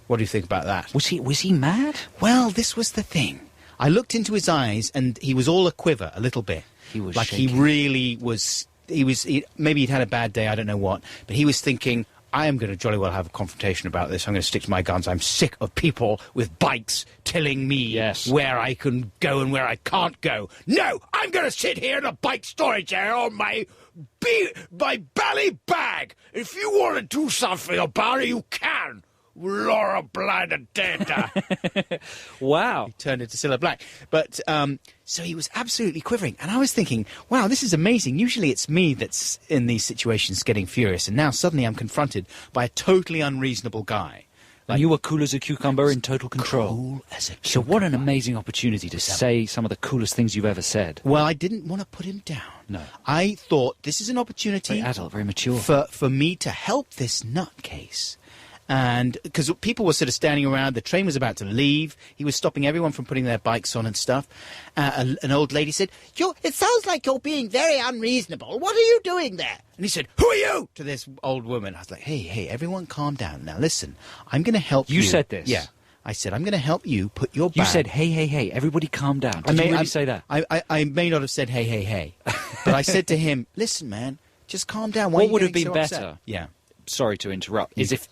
Speaker 1: What do you think about that?"
Speaker 2: Was he mad?
Speaker 1: Well, this was the thing. I looked into his eyes, and he was all a quiver, a little bit.
Speaker 2: He was
Speaker 1: like
Speaker 2: shaking.
Speaker 1: He really was. Maybe he'd had a bad day, I don't know what, but he was thinking, I am going to jolly well have a confrontation about this. I'm going to stick to my guns. I'm sick of people with bikes telling me where I can go and where I can't go. No, I'm going to sit here in a bike storage area on my belly bag. If you want to do something about it, you can.
Speaker 3: Laura Blinder Data.
Speaker 2: Wow.
Speaker 1: He turned into Cilla Black. But, so he was absolutely quivering. And I was thinking, wow, this is amazing. Usually it's me that's in these situations getting furious. And now suddenly I'm confronted by a totally unreasonable guy.
Speaker 2: And you were cool as a cucumber, in total control.
Speaker 1: Cool as a
Speaker 2: So what an amazing opportunity to say some of the coolest things you've ever said.
Speaker 1: Well, I didn't want to put him down.
Speaker 2: No.
Speaker 1: I thought this is an opportunity...
Speaker 2: Very adult, very mature.
Speaker 1: For me to help this nutcase. And because people were sort of standing around, the train was about to leave. He was stopping everyone from putting their bikes on and stuff. An old lady said, "It sounds like you're being very unreasonable. What are you doing there?" And he said, "Who are you?" to this old woman. I was like, hey, everyone calm down. Now listen, I'm going to help you.
Speaker 2: You said this?
Speaker 1: Yeah. I said, I'm going to help you put your bag...
Speaker 2: You said, hey, everybody calm down. Did you really say that?
Speaker 1: I may not have said, hey. But I said to him, listen, man, just calm down. Why
Speaker 2: What
Speaker 1: are you
Speaker 2: would have
Speaker 1: getting
Speaker 2: been
Speaker 1: so
Speaker 2: better?
Speaker 1: upset? Yeah.
Speaker 2: Sorry to interrupt. Is if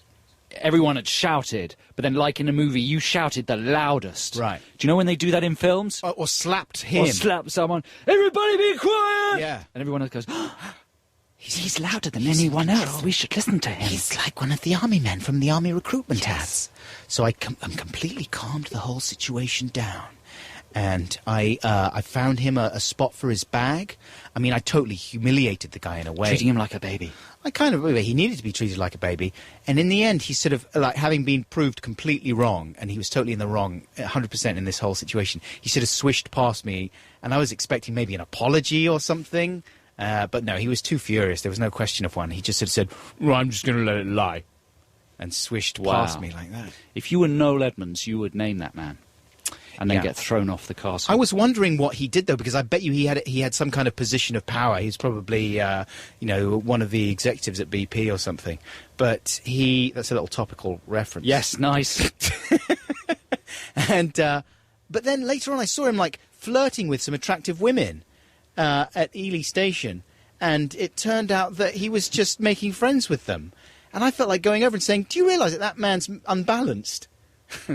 Speaker 2: everyone had shouted, but then, like in a movie, you shouted the loudest.
Speaker 1: Right.
Speaker 2: Do you know when they do that in films?
Speaker 1: Or slapped him.
Speaker 2: Or slap someone. Everybody be quiet!
Speaker 1: Yeah.
Speaker 2: And everyone else goes, he's louder than anyone else. We should listen to him.
Speaker 1: He's like one of the army men from the army recruitment ads. So I'm completely calmed the whole situation down. And I found him a spot for his bag. I mean, I totally humiliated the guy in a way.
Speaker 2: Treating him like a baby.
Speaker 1: He needed to be treated like a baby. And in the end, he sort of, like, having been proved completely wrong, and he was totally in the wrong, 100% in this whole situation, he sort of swished past me, and I was expecting maybe an apology or something. But no, he was too furious. There was no question of one. He just sort of said, well, I'm just going to let it lie. And swished past me like that.
Speaker 2: If you were Noel Edmonds, you would name that man. And then get thrown off the castle.
Speaker 1: I was wondering what he did, though, because I bet you he had some kind of position of power. He's probably, one of the executives at BP or something. But that's a little topical reference.
Speaker 2: Yes, nice.
Speaker 1: And, but then later on I saw him, like, flirting with some attractive women at Ely Station. And it turned out that he was just making friends with them. And I felt like going over and saying, do you realise that man's unbalanced?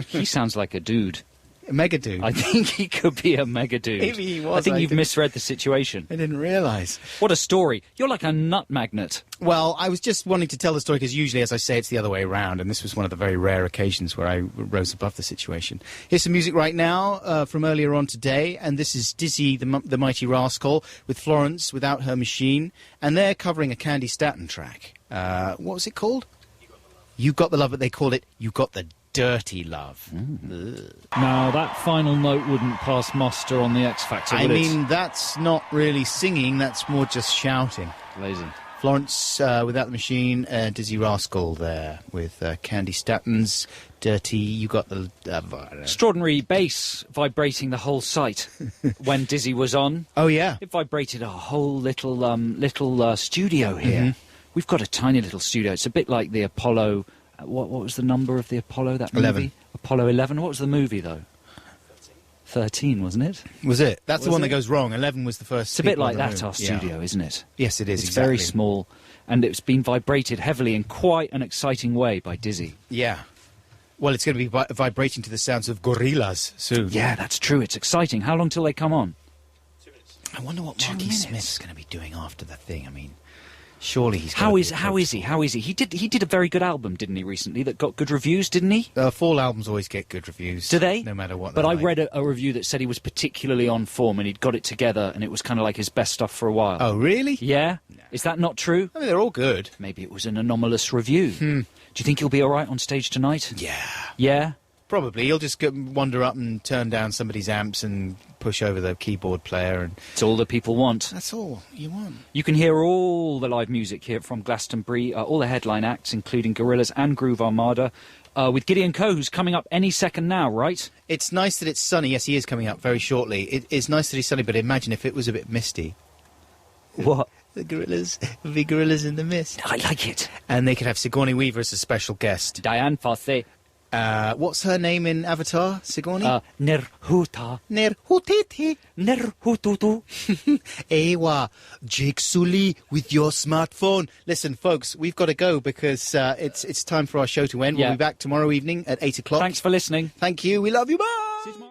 Speaker 2: He sounds like a dude.
Speaker 1: A mega dude.
Speaker 2: I think he could be a mega dude.
Speaker 1: Maybe he was.
Speaker 2: I think you've misread the situation.
Speaker 1: I didn't realise.
Speaker 2: What a story. You're like a nut magnet.
Speaker 1: Well, I was just wanting to tell the story because usually, as I say, it's the other way around, and this was one of the very rare occasions where I rose above the situation. Here's some music right now from earlier on today, and this is Dizzy the Mighty Rascal with Florence Without Her Machine, and they're covering a Candy Staton track. What was it called? You Got the Love, but they called it You Got the Dirty Love.
Speaker 2: Now, that final note wouldn't pass muster on the X Factor, would it?
Speaker 1: That's not really singing, that's more just shouting.
Speaker 2: Lazy.
Speaker 1: Florence Without the Machine, Dizzy Rascal there with Candy Staton's Dirty, You Got the...
Speaker 2: Extraordinary bass vibrating the whole site when Dizzy was on.
Speaker 1: Oh, yeah.
Speaker 2: It vibrated our whole little studio here.
Speaker 1: Mm-hmm.
Speaker 2: We've got a tiny little studio. It's a bit like the Apollo... What was the number of the Apollo, that movie?
Speaker 1: 11.
Speaker 2: Apollo 11. What was the movie, though? 13, wasn't it?
Speaker 1: Was it? That's the
Speaker 2: Was
Speaker 1: one that
Speaker 2: it?
Speaker 1: goes wrong. 11 was the first.
Speaker 2: It's a bit
Speaker 1: people
Speaker 2: like
Speaker 1: in the
Speaker 2: that,
Speaker 1: room.
Speaker 2: our studio, isn't it?
Speaker 1: Yes, it is,
Speaker 2: It's
Speaker 1: exactly.
Speaker 2: very small, and it's been vibrated heavily in quite an exciting way by Dizzy.
Speaker 1: Yeah. Well, it's going to be vibrating to the sounds of gorillas soon.
Speaker 2: Yeah, that's true. It's exciting. How long till they come on?
Speaker 5: 2 minutes.
Speaker 1: I wonder what
Speaker 2: 2
Speaker 1: Marky
Speaker 2: minutes.
Speaker 1: Smith's going to be doing after the thing. I mean, surely he's...
Speaker 2: How is he? He did a very good album, didn't he, recently, that got good reviews, didn't he?
Speaker 1: Fall albums always get good reviews.
Speaker 2: Do they?
Speaker 1: No matter what.
Speaker 2: But
Speaker 1: they're
Speaker 2: I
Speaker 1: like.
Speaker 2: read a review that said he was particularly on form and he'd got it together and it was kind of like his best stuff for a while.
Speaker 1: Oh, really?
Speaker 2: Yeah? Is that not true?
Speaker 1: I mean, they're all good.
Speaker 2: Maybe it was an anomalous review. Do you think he'll be all right on stage tonight?
Speaker 1: Yeah.
Speaker 2: Yeah?
Speaker 1: Probably. He'll just wander up and turn down somebody's amps and push over the keyboard player, and
Speaker 2: It's all that people want.
Speaker 1: that's all you want.
Speaker 2: You can hear all the live music here from Glastonbury, all the headline acts, including Gorillaz and Groove Armada, with Gideon Coe, who's coming up any second now, right?
Speaker 1: It's nice that it's sunny. Yes, he is coming up very shortly. It's nice that he's sunny, but imagine if it was a bit misty.
Speaker 2: What?
Speaker 1: The gorillas, the big gorillas in the mist.
Speaker 2: I like it.
Speaker 1: And they could have Sigourney Weaver as a special guest.
Speaker 2: Diane Fossey.
Speaker 1: What's her name in Avatar, Sigourney?
Speaker 2: Nerhuta.
Speaker 1: Nerhutiti.
Speaker 2: Nerhututu.
Speaker 1: Ewa, Jake Sully with your smartphone. Listen, folks, we've got to go because it's time for our show to end.
Speaker 2: Yeah.
Speaker 1: We'll be back tomorrow evening at 8 o'clock.
Speaker 2: Thanks for listening.
Speaker 1: Thank you. We love you. Bye.
Speaker 2: See you tomorrow.